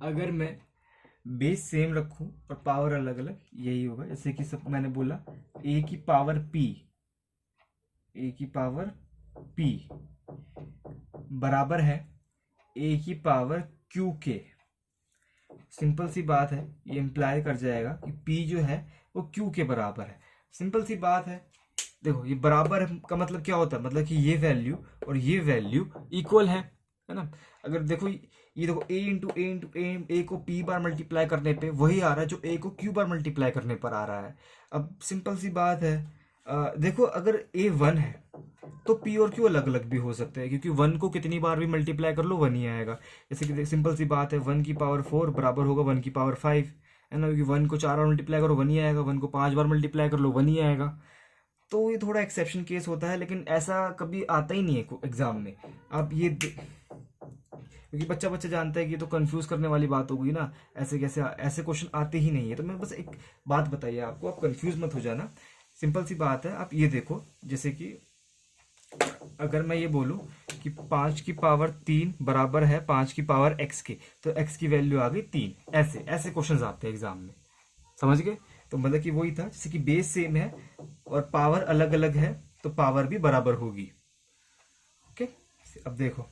अगर मैं बेस सेम रखूं और पावर अलग अलग, यही होगा। जैसे कि सब मैंने बोला a की पावर p, a की पावर p बराबर है a की पावर q के। सिंपल सी बात है, ये इंप्लाई कर जाएगा कि p जो है वो q के बराबर है। सिंपल सी बात है। देखो ये बराबर का मतलब क्या होता है, मतलब कि ये वैल्यू और ये वैल्यू इक्वल है ना। अगर देखो ये देखो a को p बार मल्टीप्लाई करने पे वही आ रहा है जो a को q बार मल्टीप्लाई करने पर आ रहा है। अब सिंपल सी बात है, देखो अगर a 1 है तो p और q अलग अलग भी हो सकते हैं, क्योंकि 1 को कितनी बार भी मल्टीप्लाई कर लो 1 ही आएगा। जैसे कि सिंपल सी बात है, 1 की पावर 4 बराबर होगा 1 की पावर 5, है ना, क्योंकि 1 को 4 बार मल्टीप्लाई करो 1 ही आएगा, 1 को 5 बार मल्टीप्लाई कर लो 1 ही आएगा। तो ये थोड़ा एक्सेप्शन केस होता है, लेकिन ऐसा कभी आता ही नहीं है एग्जाम में। आप ये क्योंकि बच्चा बच्चा जानता है कि ये तो कंफ्यूज करने वाली बात हो गई ना, ऐसे कैसे ऐसे क्वेश्चन आते ही नहीं है। तो मैं बस एक बात बताइए आपको, आप कंफ्यूज मत हो जाना, सिंपल सी बात है। आप ये देखो, जैसे कि अगर मैं ये बोलूं कि 5 की पावर 3 बराबर है 5 की पावर x के, तो x की वैल्यू आ गई 3। ऐसे ऐसे क्वेश्चन आते हैं एग्जाम में, समझ गए। तो मतलब कि वही था, जैसे कि बेस सेम है और पावर अलग अलग है तो पावर भी बराबर होगी। ओके, अब देखो,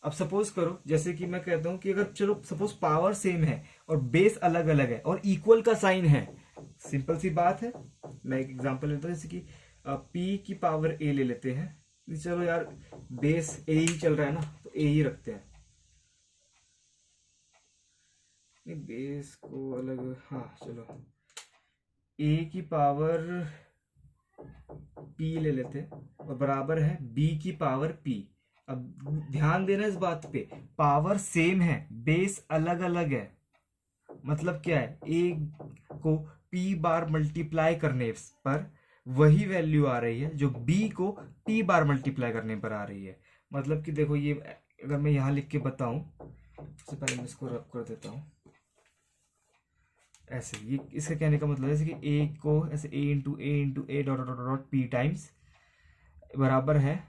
अब सपोज करो जैसे कि मैं कहता हूं कि अगर चलो सपोज पावर सेम है और बेस अलग अलग है और इक्वल का साइन है, सिंपल सी बात है। मैं एक एग्जांपल लेता हूं, जैसे कि p की पावर a ले लेते हैं। चलो यार बेस a ही चल रहा है ना, तो a ही रखते हैं। नहीं बेस को अलग, हाँ चलो a की पावर p ले लेते हैं और बराबर है b की पावर p। अब ध्यान देना इस बात पे, पावर सेम है बेस अलग अलग है, मतलब क्या है, a को p बार मल्टीप्लाई करने पर वही वैल्यू आ रही है जो b को p बार मल्टीप्लाई करने पर आ रही है। मतलब कि देखो ये अगर मैं यहां लिख के बताऊं, सबसे पहले मैं इसको रब कर देता हूं ऐसे। ये इसका कहने का मतलब है कि a को ऐसे a dot dot dot p times बराबर है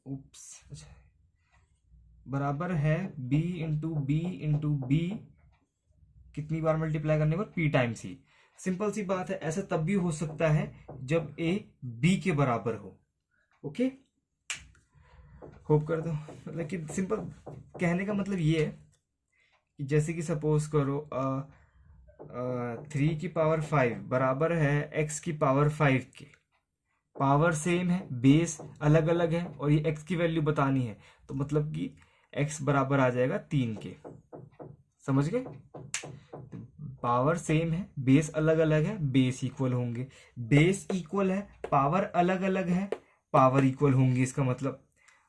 उप्स, अच्छा, बराबर है b इंटू बी कितनी बार मल्टीप्लाई करने पर p टाइम्स ही। सिंपल सी बात है, ऐसा तब भी हो सकता है जब a b के बराबर हो। ओके, होप कर दो, मतलब कि सिंपल कहने का मतलब ये है कि जैसे कि सपोज करो 3 की पावर 5 बराबर है x की पावर 5 के, पावर सेम है, बेस अलग अलग है, और ये x की वैल्यू बतानी है, तो मतलब कि x बराबर आ जाएगा 3 के। समझ गए? पावर सेम है, बेस अलग अलग है, बेस इक्वल होंगे। बेस इक्वल है, पावर अलग अलग है, पावर इक्वल होंगी। इसका मतलब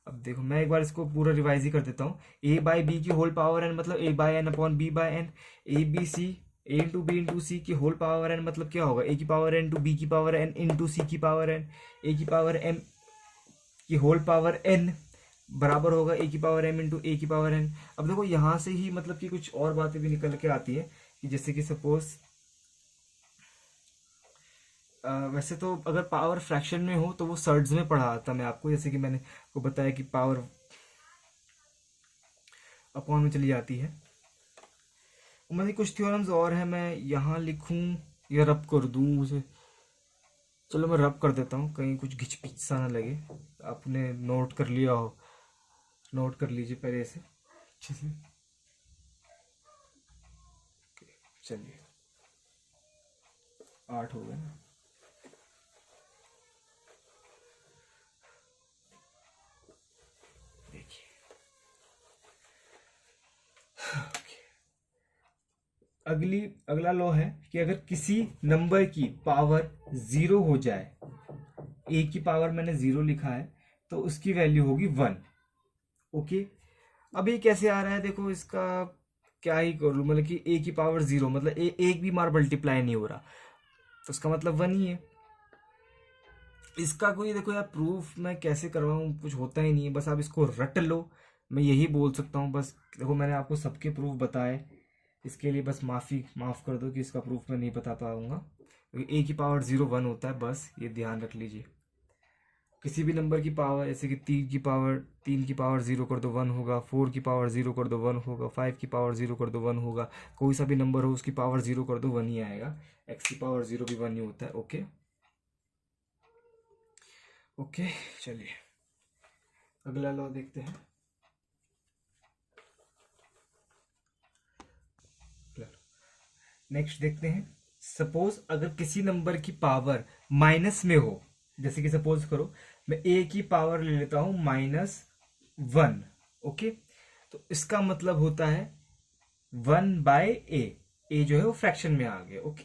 अब देखो, मैं एक बार इसको पूरा रिवाइज ही कर देता हूँ। a बाई बी की होल पावर n मतलब a by N upon b by N. A B C, A into B into C की होल पावर n मतलब क्या होगा, a की पावर n टू b की पावर n इंटू सी की power n। a की power m की whole power n बराबर होगा a की पावर m इंटू a की पावर n। अब देखो यहाँ से ही मतलब कि कुछ और बातें भी निकल के आती है, कि जैसे कि सपोज वैसे तो अगर पावर फ्रैक्शन में हो तो वो सर्ड्स में पढ़ा था मैं आपको, जैसे कि मैंने आपको बताया कि पावर अपॉन में चली जाती है। मतलब कुछ थ्योरम्स और हैं, मैं यहाँ लिखूं या रब कर दूं मुझे, चलो मैं रब कर देता हूँ, कहीं कुछ घिच पिच सा ना लगे। आपने नोट कर लिया हो, नोट कर लीजिए पहले से अच्छे से। चलिए 8 हो गए ना। देखिए अगला लॉ है कि अगर किसी नंबर की पावर 0 हो जाए, ए की पावर मैंने 0 लिखा है, तो उसकी वैल्यू होगी 1। ओके, अब ये कैसे आ रहा है, देखो इसका क्या ही कर लूं, मतलब कि ए की पावर 0 मतलब एक भी बार मल्टीप्लाई नहीं हो रहा, तो उसका मतलब 1 ही है। इसका कोई देखो यार प्रूफ मैं कैसे करवाऊं, कुछ होता ही नहीं है, बस आप इसको रट लो, मैं यही बोल सकता हूँ बस। देखो मैंने आपको सबके प्रूफ बताए, इसके लिए बस माफ़ कर दो कि इसका प्रूफ मैं नहीं बता पाऊंगा, क्योंकि ए की पावर 0 1 होता है, बस ये ध्यान रख लीजिए। किसी भी नंबर की पावर, जैसे कि 3 की पावर 0 कर दो 1 होगा, 4 की पावर 0 कर दो 1 होगा, 5 की पावर 0 कर दो 1 होगा, कोई सा भी नंबर हो उसकी पावर 0 कर दो 1 ही आएगा। एक्स की पावर 0 भी 1 ही होता है। ओके ओके, चलिए अगला लॉ देखते हैं। नेक्स्ट देखते हैं, सपोज अगर किसी नंबर की पावर माइनस में हो, जैसे कि सपोज करो मैं ए की पावर ले लेता हूं -1। ओके, तो इसका मतलब होता है 1/a। ए जो है वो फ्रैक्शन में आ गया। ओके,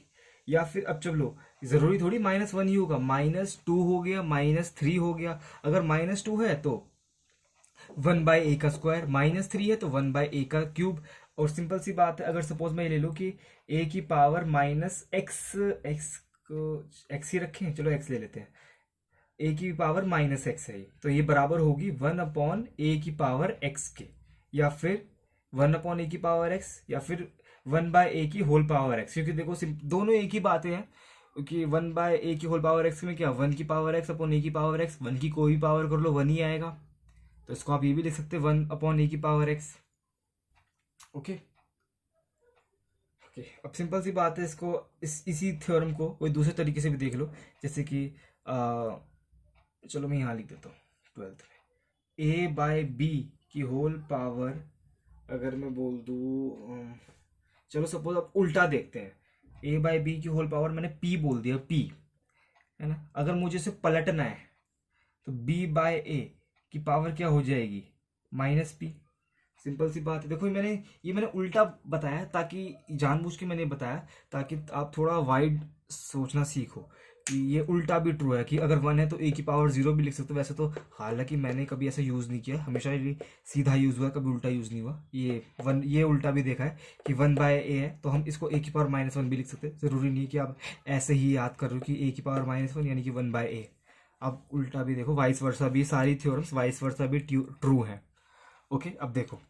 या फिर अब चलो, जरूरी थोड़ी -1 ही होगा, -2 हो गया, -3 हो गया। अगर -2 है तो 1/a का स्क्वायर, -3 है तो 1/a का क्यूब। और सिंपल सी बात है, अगर सपोज मैं ये ले लूँ कि a की पावर -x, x को x ही रखें, चलो x ले लेते हैं, a की पावर -x है, तो ये बराबर होगी 1/a की पावर x के, या फिर 1/a की पावर x, या फिर 1/a की होल पावर x। क्योंकि देखो दोनों एक ही बातें हैं, क्योंकि 1/a की होल पावर x में क्या, 1 की पावर x अपॉन a की पावर x, 1 की कोई भी पावर कर लो 1 ही आएगा। तो इसको आप ये भी लिख सकते हैं 1/a की पावर x। ओके ओके, अब सिंपल सी बात है, इसको इसी थ्योरम को कोई दूसरे तरीके से भी देख लो, जैसे कि चलो मैं यहाँ लिख देता हूँ 12th में, a/b की होल पावर, अगर मैं बोल दूँ, चलो सपोज अब उल्टा देखते हैं, a/b की होल पावर मैंने p बोल दिया, p है ना। अगर मुझे इसे पलटना है तो b/a की पावर क्या हो जाएगी, -p। सिंपल सी बात है। देखो ये मैंने उल्टा बताया, ताकि जानबूझ के मैंने बताया ताकि आप थोड़ा वाइड सोचना सीखो, कि ये उल्टा भी ट्रू है, कि अगर 1 है तो a की पावर 0 भी लिख सकते हो। वैसे तो हालांकि मैंने कभी ऐसा यूज नहीं किया, हमेशा ये सीधा यूज हुआ है, कभी उल्टा यूज नहीं हुआ। ये उल्टा भी देखा है कि 1/a है तो हम इसको a की पावर -1 भी लिख सकते हैं। जरूरी नहीं कि आप ऐसे ही याद कर रहे हो कि a की पावर -1 यानी कि 1/a। अब उल्टा भी देखो, वाइस वर्सा भी, सारी थ्योरम्स वाइस वर्सा भी ट्रू है। ओके, अब देखो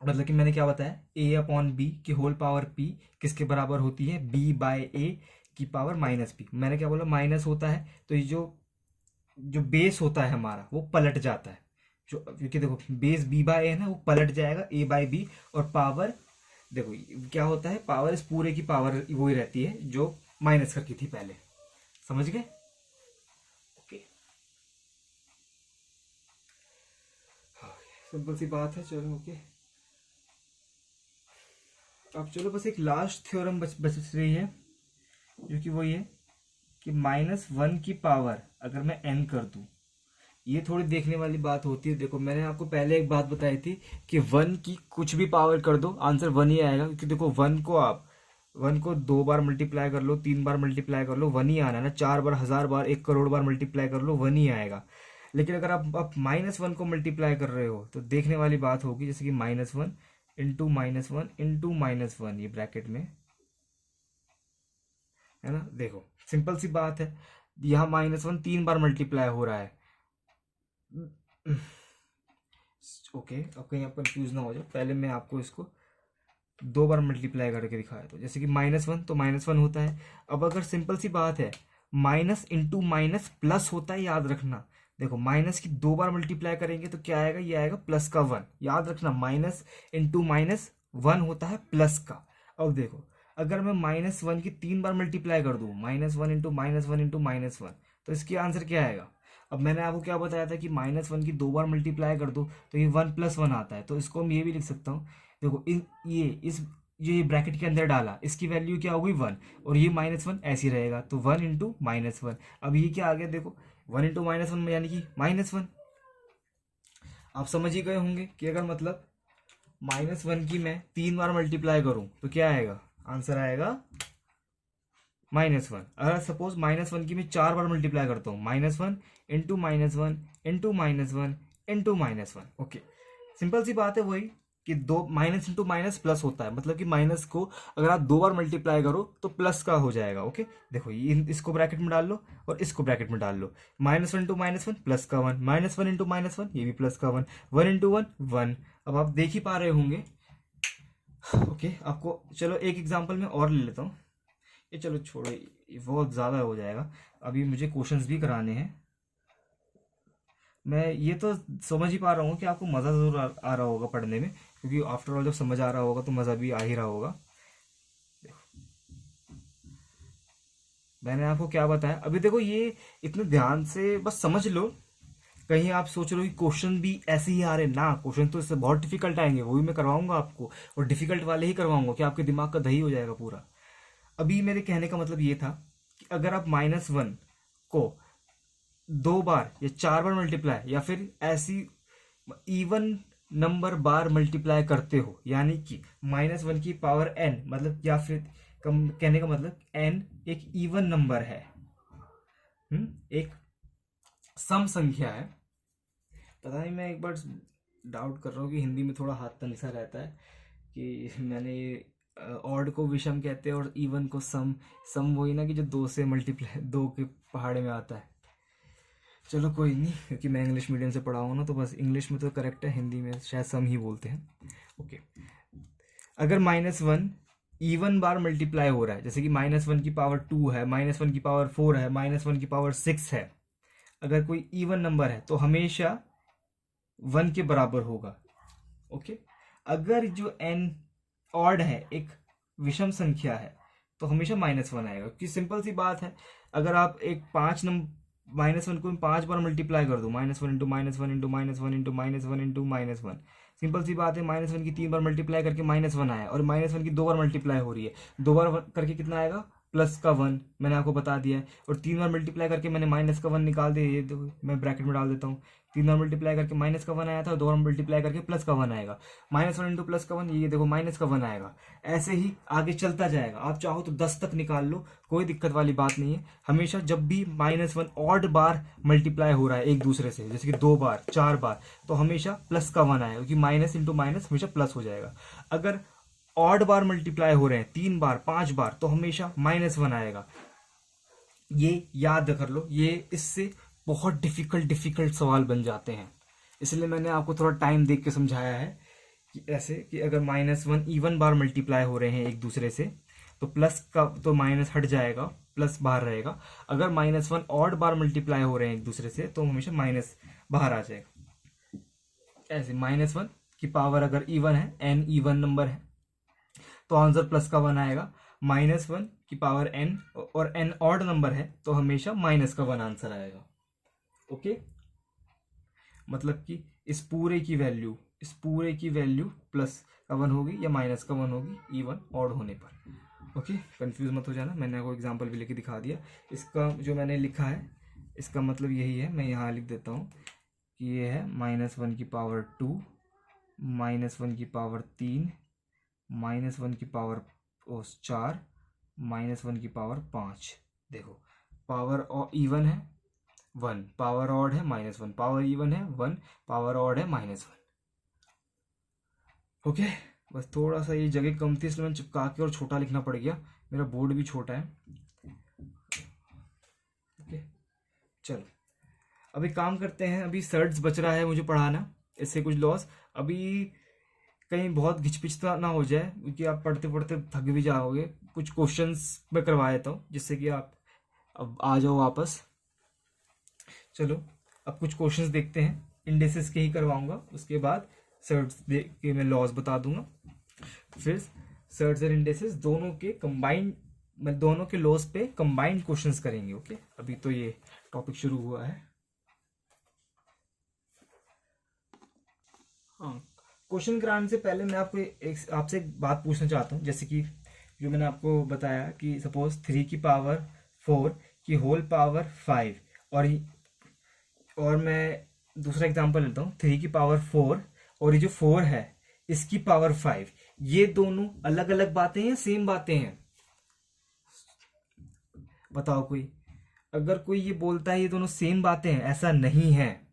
मतलब कि मैंने क्या बताया, a/b की होल पावर p किसके बराबर होती है, b/a की पावर -p। मैंने क्या बोला, माइनस होता है तो ये जो जो बेस होता है हमारा वो पलट जाता है, जो क्योंकि देखो बेस b/a है ना, वो पलट जाएगा a/b। और पावर देखो क्या होता है, पावर इस पूरे की पावर वही रहती है जो माइनस करकी थी पहले। समझ गए? ओके, सिंपल सी बात है। चलो ओके, अब चलो बस एक लास्ट थ्योरम बच रही है, जो कि वो ये कि -1 की पावर अगर मैं n कर दूं, ये थोड़ी देखने वाली बात होती है। देखो मैंने आपको पहले एक बात बताई थी कि 1 की कुछ भी पावर कर दो आंसर 1 ही आएगा, क्योंकि देखो 1 को 2 बार मल्टीप्लाई कर लो, 3 बार मल्टीप्लाई कर लो, 1 ही आना है ना। 4 बार, 1000 बार, 1 करोड़ बार मल्टीप्लाई कर लो, 1 ही आएगा। लेकिन अगर आप -1 को मल्टीप्लाई कर रहे हो तो देखने वाली बात होगी, जैसे कि -1 इंटू -1 इंटू -1, ये ब्रैकेट में है ना। देखो सिंपल सी बात है, यहाँ -1 3 बार मल्टीप्लाई हो रहा है। ओके, अब कहीं आप कंफ्यूज ना हो जाए, पहले मैं आपको इसको 2 बार मल्टीप्लाई करके दिखाया। तो जैसे कि -1 तो -1 होता है। अब अगर सिंपल सी बात है, माइनस इंटू माइनस प्लस होता है, याद रखना। देखो माइनस की 2 बार मल्टीप्लाई करेंगे तो क्या आएगा, ये आएगा प्लस का 1। याद रखना, माइनस इंटू माइनस 1 होता है प्लस का। अब देखो अगर मैं -1 की 3 बार मल्टीप्लाई कर दूं, -1 इंटू -1 इंटू -1, तो इसकी आंसर क्या आएगा। अब मैंने आपको क्या बताया था कि -1 की 2 बार मल्टीप्लाई कर दो तो ये 1 +1 आता है। तो इसको हम ये भी लिख सकता हूँ। देखो ये ब्रैकेट के अंदर डाला, इसकी वैल्यू क्या होगी 1, और ये -1 ऐसे ही रहेगा, तो 1 इंटू -1। अब ये क्या आ गया, देखो 1 इंटू -1 यानी कि -1। आप समझ ही गए होंगे कि अगर मतलब -1 की मैं 3 बार मल्टीप्लाई करूं तो क्या आएगा, आंसर आएगा -1। अगर सपोज -1 की मैं 4 बार मल्टीप्लाई करता हूँ, -1 into -1 into -1 into -1। Okay, simple सी बात है वही कि दो माइनस इंटू माइनस प्लस होता है, मतलब कि माइनस को अगर आप 2 बार मल्टीप्लाई करो तो प्लस का हो जाएगा। ओके, देखो ये इसको ब्रैकेट में डाल लो और इसको ब्रैकेट में डाल लो। -1 इंटू -1 प्लस का 1, -1 इंटू -1 ये भी प्लस का 1, 1 इंटू 1 1। अब आप देख ही पा रहे होंगे। ओके, आपको चलो एक एग्जाम्पल में और ले लेता हूँ। ये चलो छोड़ो, ये बहुत ज़्यादा हो जाएगा, अभी मुझे क्वेश्चंस भी कराने हैं। मैं ये तो समझ ही पा रहा हूँ कि आपको मज़ा ज़रूर आ रहा होगा पढ़ने में, क्योंकि आफ्टर ऑल जब समझ आ रहा होगा तो मज़ा भी आ ही रहा होगा। मैंने आपको क्या बताया अभी, देखो ये इतने ध्यान से बस समझ लो। कहीं आप सोच रहे हो कि क्वेश्चन भी ऐसे ही आ रहे ना, क्वेश्चन तो इससे बहुत डिफिकल्ट आएंगे, वो भी मैं करवाऊंगा आपको, और डिफिकल्ट वाले ही करवाऊंगा कि आपके दिमाग का दही हो जाएगा पूरा। अभी मेरे कहने का मतलब ये था कि अगर आप -1 को 2 बार या 4 बार मल्टीप्लाई या फिर ऐसी इवन नंबर बार मल्टीप्लाई करते हो, यानी कि -1 की पावर n, मतलब या फिर कम कहने का मतलब n एक इवन नंबर है, एक सम संख्या है। पता नहीं, मैं एक बार डाउट कर रहा हूँ कि हिंदी में थोड़ा हाथ तंग सा रहता है कि मैंने ऑड को विषम कहते हैं और इवन को सम। सम वही ना कि जो 2 से मल्टीप्लाई 2 के पहाड़े में आता है। चलो कोई नहीं, क्योंकि मैं इंग्लिश मीडियम से पढ़ा हूँ ना, तो बस इंग्लिश में तो करेक्ट है, हिंदी में शायद सम ही बोलते हैं। ओके, अगर -1 इवन बार मल्टीप्लाई हो रहा है, जैसे कि -1 की पावर 2 है, -1 की पावर 4 है, -1 की पावर 6 है, अगर कोई इवन नंबर है तो हमेशा 1 के बराबर होगा। ओके, अगर जो n ऑड है, एक विषम संख्या है, तो हमेशा -1 आएगा, क्योंकि सिंपल सी बात है। अगर आप एक 5 नंबर -1 को 5 बार मल्टीप्लाई कर दो, -1 into -1 into -1 into -1 into -1, simple सी बात है, -1 की 3 बार मल्टीप्लाई करके -1 आया, और -1 की 2 बार मल्टीप्लाई हो रही है, 2 बार करके कितना आएगा, प्लस का 1, मैंने आपको बता दिया है। और 3 बार मल्टीप्लाई करके मैंने माइनस का 1 निकाल दिया, ये मैं ब्रैकेट में डाल देता हूँ। 3 बार मल्टीप्लाई करके माइनस का 1 आया था, 2 बार मल्टीप्लाई करके प्लस का 1 आएगा। -1 इंटू प्लस का 1, ये देखो माइनस का 1 आएगा। ऐसे ही आगे चलता जाएगा, आप चाहो तो 10 तक निकाल लो, कोई दिक्कत वाली बात नहीं है। हमेशा जब भी -1 ऑड बार मल्टीप्लाई हो रहा है एक दूसरे से, जैसे कि 2 बार 4 बार, तो हमेशा प्लस का 1 आएगा, क्योंकि माइनस इंटू माइनस हमेशा प्लस हो जाएगा। अगर ऑड बार मल्टीप्लाई हो रहे हैं 3 बार 5 बार, तो हमेशा -1 आएगा। ये याद कर लो, ये इससे बहुत डिफिकल्ट सवाल बन जाते हैं, इसलिए मैंने आपको थोड़ा टाइम देख के समझाया है कि ऐसे कि अगर -1 इवन बार मल्टीप्लाई हो रहे हैं एक दूसरे से, तो प्लस का तो माइनस हट जाएगा, प्लस बाहर रहेगा। अगर -1 ऑड बार मल्टीप्लाई हो रहे हैं एक दूसरे से, तो हमेशा माइनस बाहर आ जाएगा। ऐसे -1 की पावर अगर इवन है, n इवन नंबर है, तो आंसर प्लस का 1 आएगा। -1 की पावर n और n ऑड नंबर है, तो हमेशा माइनस का 1 आंसर आएगा। ओके, मतलब कि इस पूरे की वैल्यू प्लस का 1 होगी या माइनस का 1 होगी, इवन ऑड होने पर। ओके, कंफ्यूज मत हो जाना, मैंने आपको एग्जांपल भी लेके दिखा दिया। इसका जो मैंने लिखा है इसका मतलब यही है, मैं यहाँ लिख देता हूँ कि ये है -1 की पावर 2, -1 की पावर 3, -1 की पावर 4, -1 की पावर 5। देखो पावर इवन है 1, पावर ऑड है -1, पावर इवन है 1, पावर ऑड है -1। ओके, बस थोड़ा सा ये जगह कम थी इसलिए मैंने चिपका के और छोटा लिखना पड़ गया, मेरा बोर्ड भी छोटा है। ओके चलो, अभी काम करते हैं। अभी सर्ट्स बच रहा है मुझे पढ़ाना, इससे कुछ लॉस। अभी कहीं बहुत घिचपिचता ना हो जाए क्योंकि आप पढ़ते पढ़ते थक भी जाओगे। कुछ क्वेश्चंस मैं करवा देता हूँ जिससे कि आप अब आ जाओ वापस। चलो अब कुछ क्वेश्चंस देखते हैं, इंडेक्सेस के ही करवाऊंगा, उसके बाद सर्ट्स के मैं लॉस बता दूंगा। फिर सर्ट्स और इंडेक्सेस दोनों के कंबाइंड, मैं दोनों के लॉस पे कंबाइंड क्वेश्चंस करेंगे। ओके, अभी तो ये टॉपिक शुरू हुआ है। हाँ, क्वेश्चन कराने से पहले मैं आपसे एक बात पूछना चाहता हूँ। जैसे कि जो मैंने आपको बताया कि सपोज 3 की पावर 4 की होल पावर 5, और मैं दूसरा एग्जांपल लेता हूँ 3 की पावर 4 और ये जो 4 है इसकी पावर 5। ये दोनों अलग अलग बातें हैं, सेम बातें हैं? बताओ कोई। अगर कोई ये बोलता है ये दोनों सेम बातें हैं, ऐसा नहीं है।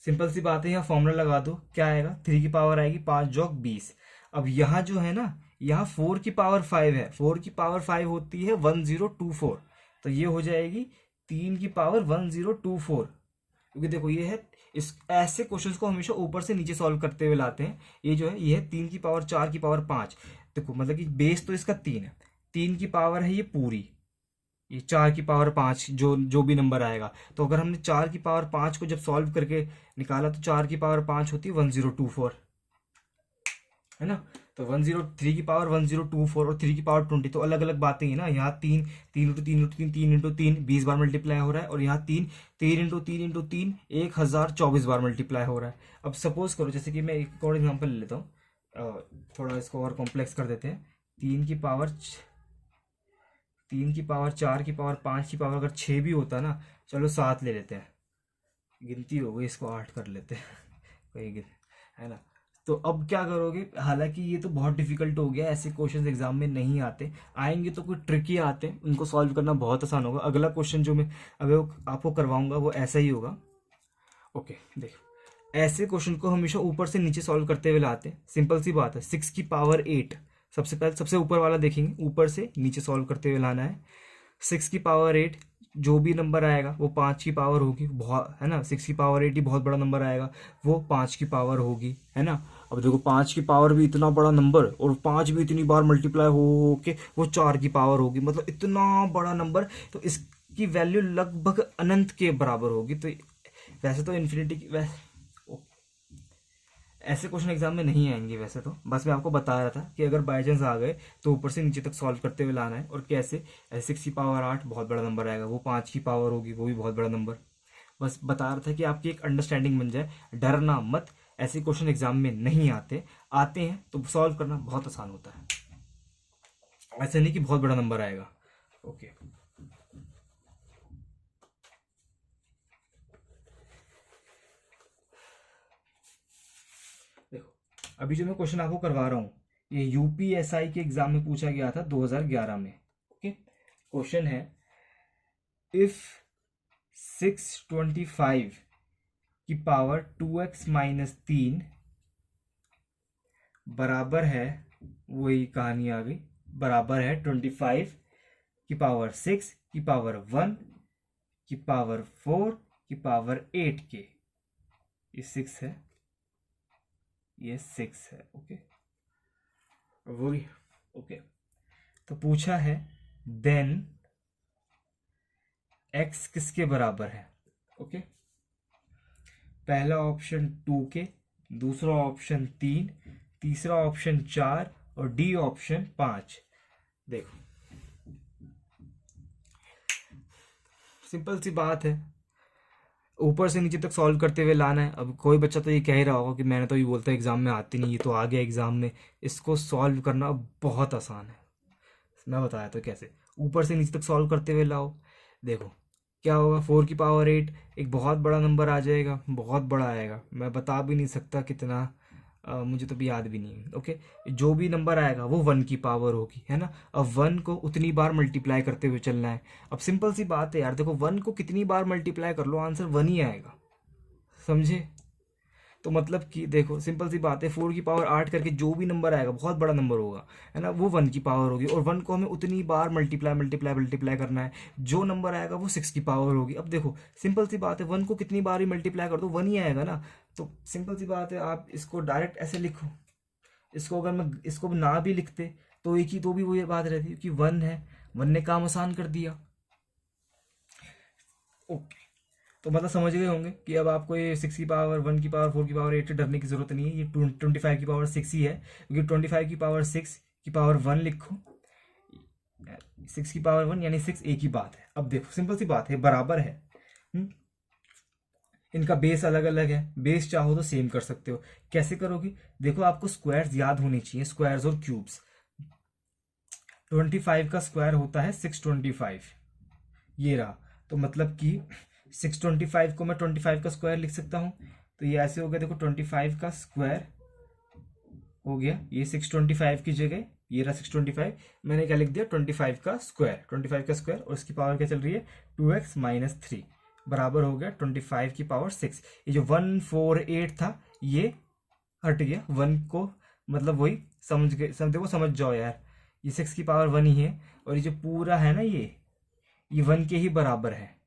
सिंपल सी बात है, यहाँ फॉर्मूला लगा दो, क्या आएगा? 3 की पावर आएगी 5 जोक 20। अब यहाँ जो है ना, यहाँ 4 की पावर 5 है, 4 की पावर 5 होती है 1024, तो ये हो जाएगी 3 की पावर 1024। क्योंकि देखो ये है, इस ऐसे क्वेश्चंस को हमेशा ऊपर से नीचे सॉल्व करते हुए लाते हैं। ये जो है ये है 3 की पावर 4 की पावर 5। देखो मतलब कि बेस तो इसका 3 है, 3 की पावर है ये पूरी, ये 4 की पावर 5 जो जो भी नंबर आएगा। तो अगर हमने 4 की पावर 5 को जब सॉल्व करके निकाला तो 4 की पावर 5 होती है 1024, है ना? तो 103 की पावर 1024 और 3 की पावर 20 तो अलग अलग बातें हैं ना। यहाँ 3, 3 20 बार मल्टीप्लाई हो रहा है, और यहाँ 3 1024 बार मल्टीप्लाई हो रहा है। अब सपोज करो, जैसे कि मैं एक और एग्जांपल ले लेता हूँ, थोड़ा इसको और कॉम्प्लेक्स कर देते हैं। 3 की पावर 4 की पावर 5 की पावर अगर 6 भी होता ना, चलो 7 ले लेते हैं, गिनती हो गई, इसको 8 कर लेते हैं कोई है ना? तो अब क्या करोगे? हालांकि ये तो बहुत डिफिकल्ट हो गया, ऐसे क्वेश्चंस एग्जाम में नहीं आते, आएंगे तो कोई ट्रिकी आते हैं, उनको सॉल्व करना बहुत आसान होगा। अगला क्वेश्चन जो मैं अभी आपको करवाऊंगा वो ऐसा ही होगा। ओके देखो, ऐसे क्वेश्चन को हमेशा ऊपर से नीचे सॉल्व करते हुए लाते हैं। सिंपल सी बात है, 6 की पावर 8, सबसे पहले सबसे ऊपर वाला देखेंगे, ऊपर से नीचे सॉल्व करते हुए लाना है। 6 की पावर 8, जो भी नंबर आएगा वो 5 की पावर होगी, बहुत है ना? 6 की पावर 8 ही बहुत बड़ा नंबर आएगा, वो 5 की पावर होगी, है ना? अब देखो 5 की पावर भी इतना बड़ा नंबर, और 5 भी इतनी बार मल्टीप्लाई हो के वो 4 की पावर होगी, मतलब इतना बड़ा नंबर, तो इसकी वैल्यू लगभग अनंत के बराबर होगी। तो वैसे तो इन्फिनिटी की ऐसे क्वेश्चन एग्जाम में नहीं आएंगे वैसे तो, बस मैं आपको बता रहा था कि अगर बाई चांस आ गए तो ऊपर से नीचे तक सॉल्व करते हुए लाना है। और कैसे? 6 की पावर 8 बहुत बड़ा नंबर आएगा, वो 5 की पावर होगी, वो भी बहुत बड़ा नंबर। बस बता रहा था कि आपकी एक अंडरस्टैंडिंग बन जाए, डरना मत, ऐसे क्वेश्चन एग्जाम में नहीं आते, आते हैं तो सॉल्व करना बहुत आसान होता है, ऐसा नहीं कि बहुत बड़ा नंबर आएगा। ओके देखो, अभी जो मैं क्वेश्चन आपको करवा रहा हूँ ये यूपीएसआई के एग्जाम में पूछा गया था 2011 में। ओके, क्वेश्चन है, इफ 625 की पावर 2x माइनस 3 बराबर है, वही कहानी आ गई, बराबर है 25 की पावर 6 की पावर 1 की पावर 4 की पावर 8 के, ये 6 है, ये 6 है। ओके वही, ओके तो पूछा है देन x किसके बराबर है? ओके, पहला ऑप्शन 2 के, दूसरा ऑप्शन 3, तीसरा ऑप्शन 4 और डी ऑप्शन 5। देखो सिंपल सी बात है, ऊपर से नीचे तक सॉल्व करते हुए लाना है। अब कोई बच्चा तो ये कह ही रहा होगा कि मैंने तो ये बोलता एग्जाम में आती नहीं, ये तो आ गया एग्जाम में। इसको सॉल्व करना बहुत आसान है, मैं बताया तो कैसे, ऊपर से नीचे तक सॉल्व करते हुए लाओ। देखो क्या होगा, 4 की पावर 8 एक बहुत बड़ा नंबर आ जाएगा, बहुत बड़ा आएगा, मैं बता भी नहीं सकता कितना, मुझे तो भी याद भी नहीं है। ओके, जो भी नंबर आएगा वो 1 की पावर होगी, है ना। अब 1 को उतनी बार मल्टीप्लाई करते हुए चलना है। अब सिंपल सी बात है यार, देखो 1 को कितनी बार मल्टीप्लाई कर लो आंसर 1 ही आएगा, समझे। तो मतलब कि देखो सिंपल सी बात है, 4 की पावर 8 करके जो भी नंबर आएगा बहुत बड़ा नंबर होगा, है ना, वो 1 की पावर होगी, और 1 को हमें उतनी बार मल्टीप्लाई मल्टीप्लाई मल्टीप्लाई करना है, जो नंबर आएगा वो 6 की पावर होगी। अब देखो सिंपल सी बात है, 1 को कितनी बार भी मल्टीप्लाई कर दो 1 ही आएगा ना। तो सिंपल सी बात है, आप इसको डायरेक्ट ऐसे लिखो। इसको अगर मैं इसको ना भी लिखते तो एक ही तो भी वही बात रहती, क्योंकि 1 है, 1 ने काम आसान कर दिया। ओके, तो मतलब समझ गए होंगे कि अब आपको ये 6 की पावर 1 की पावर 4 की पावर 8 से डरने की जरूरत नहीं है, ये 25 की पावर 6 ही है, क्योंकि 25 की पावर 6 की पावर 1 लिखो, 6 की पावर 1 यानी 6 एक ही बात है। अब देखो सिंपल सी बात है, बराबर है। हम्म, इनका बेस अलग अलग है, बेस चाहो तो सेम कर सकते हो। कैसे करोगे, देखो आपको स्क्वायर्स याद होने चाहिए, स्क्वायर्स और क्यूब्स। 25 का स्क्वायर होता है 625, ये रहा। तो मतलब कि 625 को मैं 25 का स्क्वायर लिख सकता हूँ, तो ये ऐसे हो गया, देखो 25 का स्क्वायर हो गया, ये 625 की जगह ये रहा 625, मैंने क्या लिख दिया 25 का स्क्वायर और इसकी पावर क्या चल रही है 2x-3, बराबर हो गया 25 की पावर 6। ये जो 148 था ये हट गया, 1 को मतलब वही समझ गए, देखो समझ जाओ यार, ये 6 की पावर 1 ही है, और ये जो पूरा है ना ये 1 के ही बराबर है।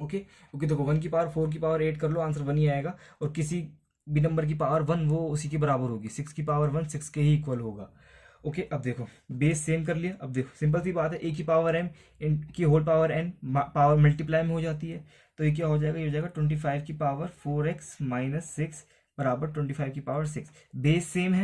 ओके ओके, देखो 1 की पावर 4 की पावर 8 कर लो आंसर 1 ही आएगा, और किसी भी नंबर की पावर 1 वो उसी के बराबर होगी, 6 की पावर 1 6 के ही इक्वल होगा। ओके, अब देखो बेस सेम कर लिया। अब देखो सिंपल सी बात है, a की पावर m की whole power n power multiply में हो जाती है, तो ये क्या हो जाएगा, ये हो जाएगा 25 की पावर 4x-6 बराबर 25 की पावर 6। बेस सेम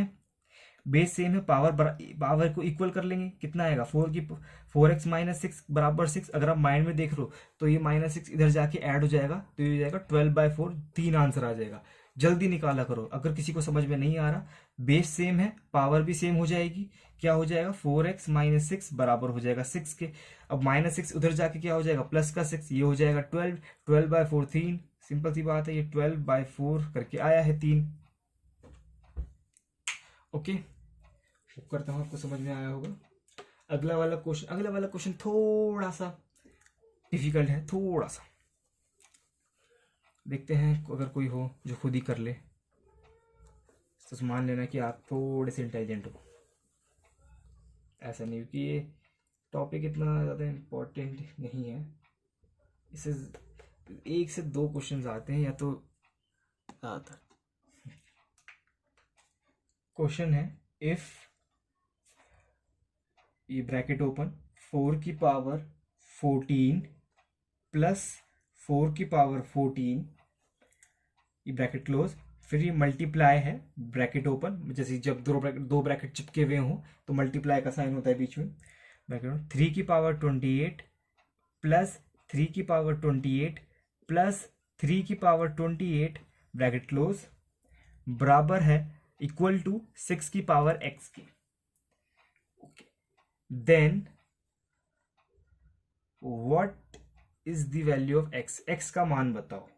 है, पावर को इक्वल कर लेंगे, कितना आएगा 4x-6 बराबर 6। अगर आप माइंड में देख लो तो ये -6 इधर जाके ऐड हो जाएगा, तो ये हो जाएगा 12/4, 3 आंसर आ जाएगा। जल्दी निकाला करो, अगर किसी को समझ में नहीं आ रहा, बेस सेम है, पावर भी सेम हो जाएगी, क्या हो जाएगा 4x-6 बराबर हो जाएगा 6 के। अब -6 उधर जाके क्या हो जाएगा प्लस का 6, ये हो जाएगा 12, 12/4 3, सिंपल सी बात है, ये 12/4 करके आया है 3। ओके, करता हूँ आपको समझ में आया होगा। अगला वाला क्वेश्चन थोड़ा सा डिफिकल्ट है, थोड़ा सा देखते हैं, अगर कोई हो जो खुद ही कर ले तो मान लेना कि आप थोड़े से इंटेलिजेंट हो, ऐसा नहीं कि ये टॉपिक इतना ज़्यादा इम्पोर्टेंट नहीं है। इससे 1 से 2 क्वेश्चंस आते हैं या तो ज़्यादातर। क्वेश्चन है, इफ ये ब्रैकेट ओपन 4 की पावर 14 प्लस 4 की पावर 14, ये ब्रैकेट क्लोज, फिर ये मल्टीप्लाई है ब्रैकेट ओपन, जैसे जब दो ब्रैकेट चिपके हुए हों तो मल्टीप्लाई का साइन होता है बीच में, ब्रैकेट 3 की पावर 28 प्लस 3 की पावर 28 प्लस 3 की पावर 28 ब्रैकेट क्लोज बराबर है इक्वल टू 6 की पावर x के। Then what is the value of x, x का मान बताओ।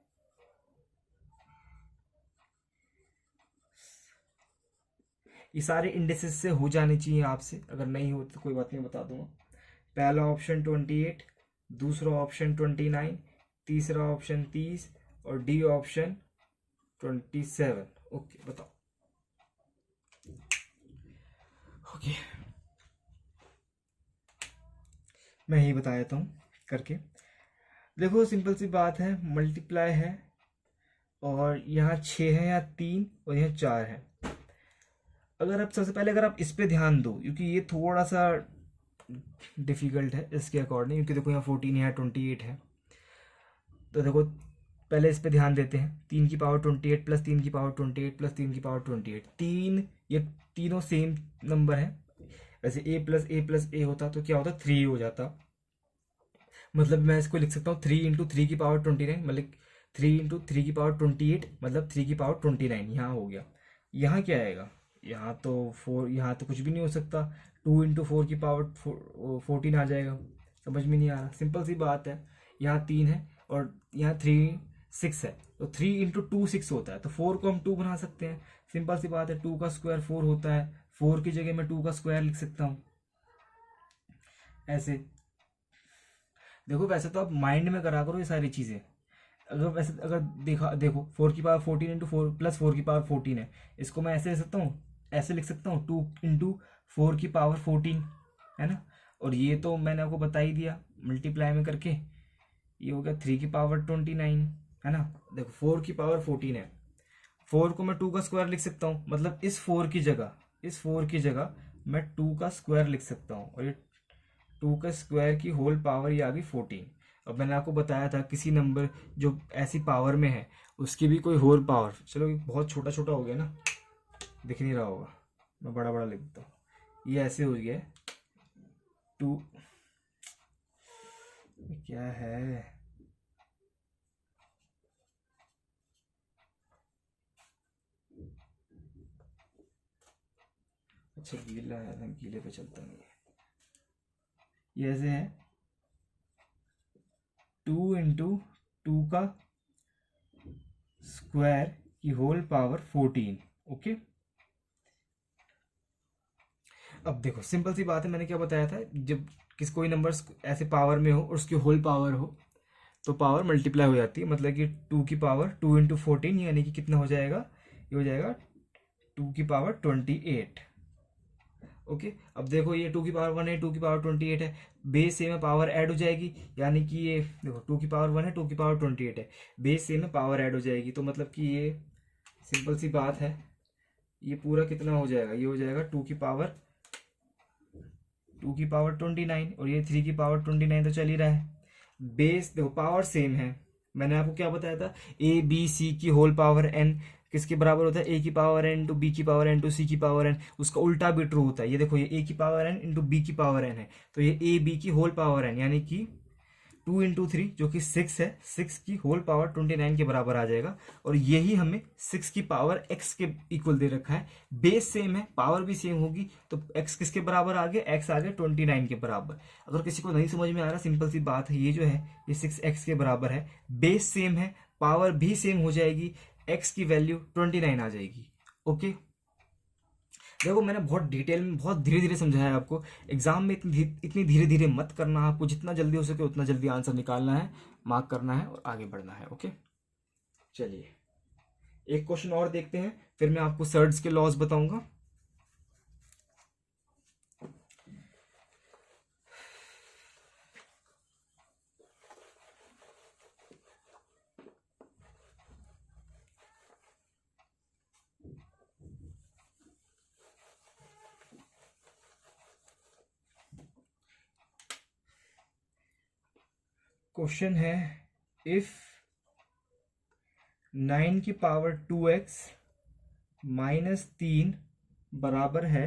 ये सारे इंडेक्सेस से हो जाने चाहिए आपसे, अगर नहीं हो तो कोई बात नहीं, बता दूंगा। पहला ऑप्शन 28, दूसरा ऑप्शन 29, तीसरा ऑप्शन 30 और डी ऑप्शन 27। ओके बताओ। ओके, मैं ही बता देता हूँ करके। देखो सिंपल सी बात है, मल्टीप्लाई है और यहाँ 6 है, यहाँ 3 और यहाँ 4 है। अगर आप सबसे पहले अगर आप इस पे ध्यान दो, क्योंकि ये थोड़ा सा डिफिकल्ट है इसके अकॉर्डिंग, क्योंकि देखो यहाँ 14 है, 28 है, तो देखो पहले इस पे ध्यान देते हैं। 3 की पावर 28 प्लस 3 की पावर 28 प्लस 3 की पावर 28, ये तीनों सेम नंबर है। वैसे a+a+a होता तो क्या होता 3 हो जाता, मतलब मैं इसको लिख सकता हूँ 3 × 3 की पावर 29, मतलब 3 × 3 की पावर 28 मतलब 3 की पावर 29 यहाँ हो गया। यहाँ क्या आएगा, यहाँ तो 4, यहाँ तो कुछ भी नहीं हो सकता, 2 × 4 की पावर 14 आ जाएगा। समझ में नहीं आ रहा? सिंपल सी बात है, यहाँ 3 है और यहाँ 3 6 है, तो 3 × 2 6 होता है, तो 4 को हम 2 बना सकते हैं। सिंपल सी बात है, 2 का स्क्वायर 4 होता है, 4 की जगह मैं 2 का स्क्वायर लिख सकता हूँ ऐसे। देखो वैसे तो आप माइंड में करा करो ये सारी चीज़ें। अगर देखो 4 की पावर 14 × 4 + 4 की पावर 14 है, इसको मैं ऐसे लिख सकता हूँ, ऐसे लिख सकता हूँ 2 × 4 की पावर 14, है ना। और ये तो मैंने आपको बता ही दिया मल्टीप्लाई में करके, ये हो गया 3 की पावर 29, है ना। देखो 4 की पावर 14 है, 4 को मैं 2 का स्क्वायर लिख सकता हूँ, मतलब इस 4 की जगह मैं 2 का स्क्वायर लिख सकता हूँ, और ये 2 का स्क्वायर की होल पावर ये आ गई 14। अब मैंने आपको बताया था किसी नंबर जो ऐसी पावर में है उसकी भी कोई होल पावर, चलो ये बहुत छोटा छोटा हो गया ना, दिख नहीं रहा होगा, मैं बड़ा बड़ा लिख देता हूँ। ये ऐसे हो गया 2, क्या है, अच्छा गीला है ना, गीले पे चलता नहीं है। ये ऐसे है 2 × 2 का स्क्वायर की होल पावर 14। ओके, अब देखो सिंपल सी बात है, मैंने क्या बताया था, जब कोई नंबर ऐसे पावर में हो और उसकी होल पावर हो तो पावर मल्टीप्लाई हो जाती है, मतलब कि 2 × 14 यानी कि कितना हो जाएगा, ये हो जाएगा 2 की पावर 28। ओके, अब देखो ये 2 की पावर 1 है, 2 की पावर 28 है, बेस सेम है, पावर ऐड हो जाएगी, यानी कि ये देखो 2 की पावर 1 है, 2 की पावर 28 है, बेस सेम है, पावर ऐड हो जाएगी, तो मतलब कि ये सिंपल सी बात है, ये पूरा कितना हो जाएगा, ये हो जाएगा 2 की पावर 29, और ये 3 की पावर 29 तो चल ही रहा है। बेस देखो पावर सेम है, मैंने आपको क्या बताया था, ए बी सी की होल पावर n किसके बराबर होता है, ए की पावर n टू बी की पावर n टू सी की पावर n, उसका उल्टा भी ट्रू होता है। ये देखो ये ए की पावर n इंटू बी की पावर n है, तो ये ए बी की होल पावर n यानी कि 2 × 3 जो कि 6 है, 6 की होल पावर 29 के बराबर आ जाएगा, और यही हमें 6 की पावर x के इक्वल दे रखा है। बेस सेम है, पावर भी सेम होगी, तो x किसके बराबर आ गया, x आ गया 29 के बराबर। अगर किसी को नहीं समझ में आ रहा, सिंपल सी बात है, ये जो है ये 6x के बराबर है, बेस सेम है, पावर भी सेम हो जाएगी, x की वैल्यू 29 आ जाएगी। ओके, देखो मैंने बहुत डिटेल में बहुत धीरे धीरे समझाया आपको, एग्जाम में इतनी धीरे धीरे मत करना, आपको जितना जल्दी हो सके उतना जल्दी आंसर निकालना है, मार्क करना है और आगे बढ़ना है। ओके, चलिए एक क्वेश्चन और देखते हैं, फिर मैं आपको सर्ड्स के लॉज बताऊंगा। क्वेश्चन है, इफ 9 की पावर 2x -3 बराबर है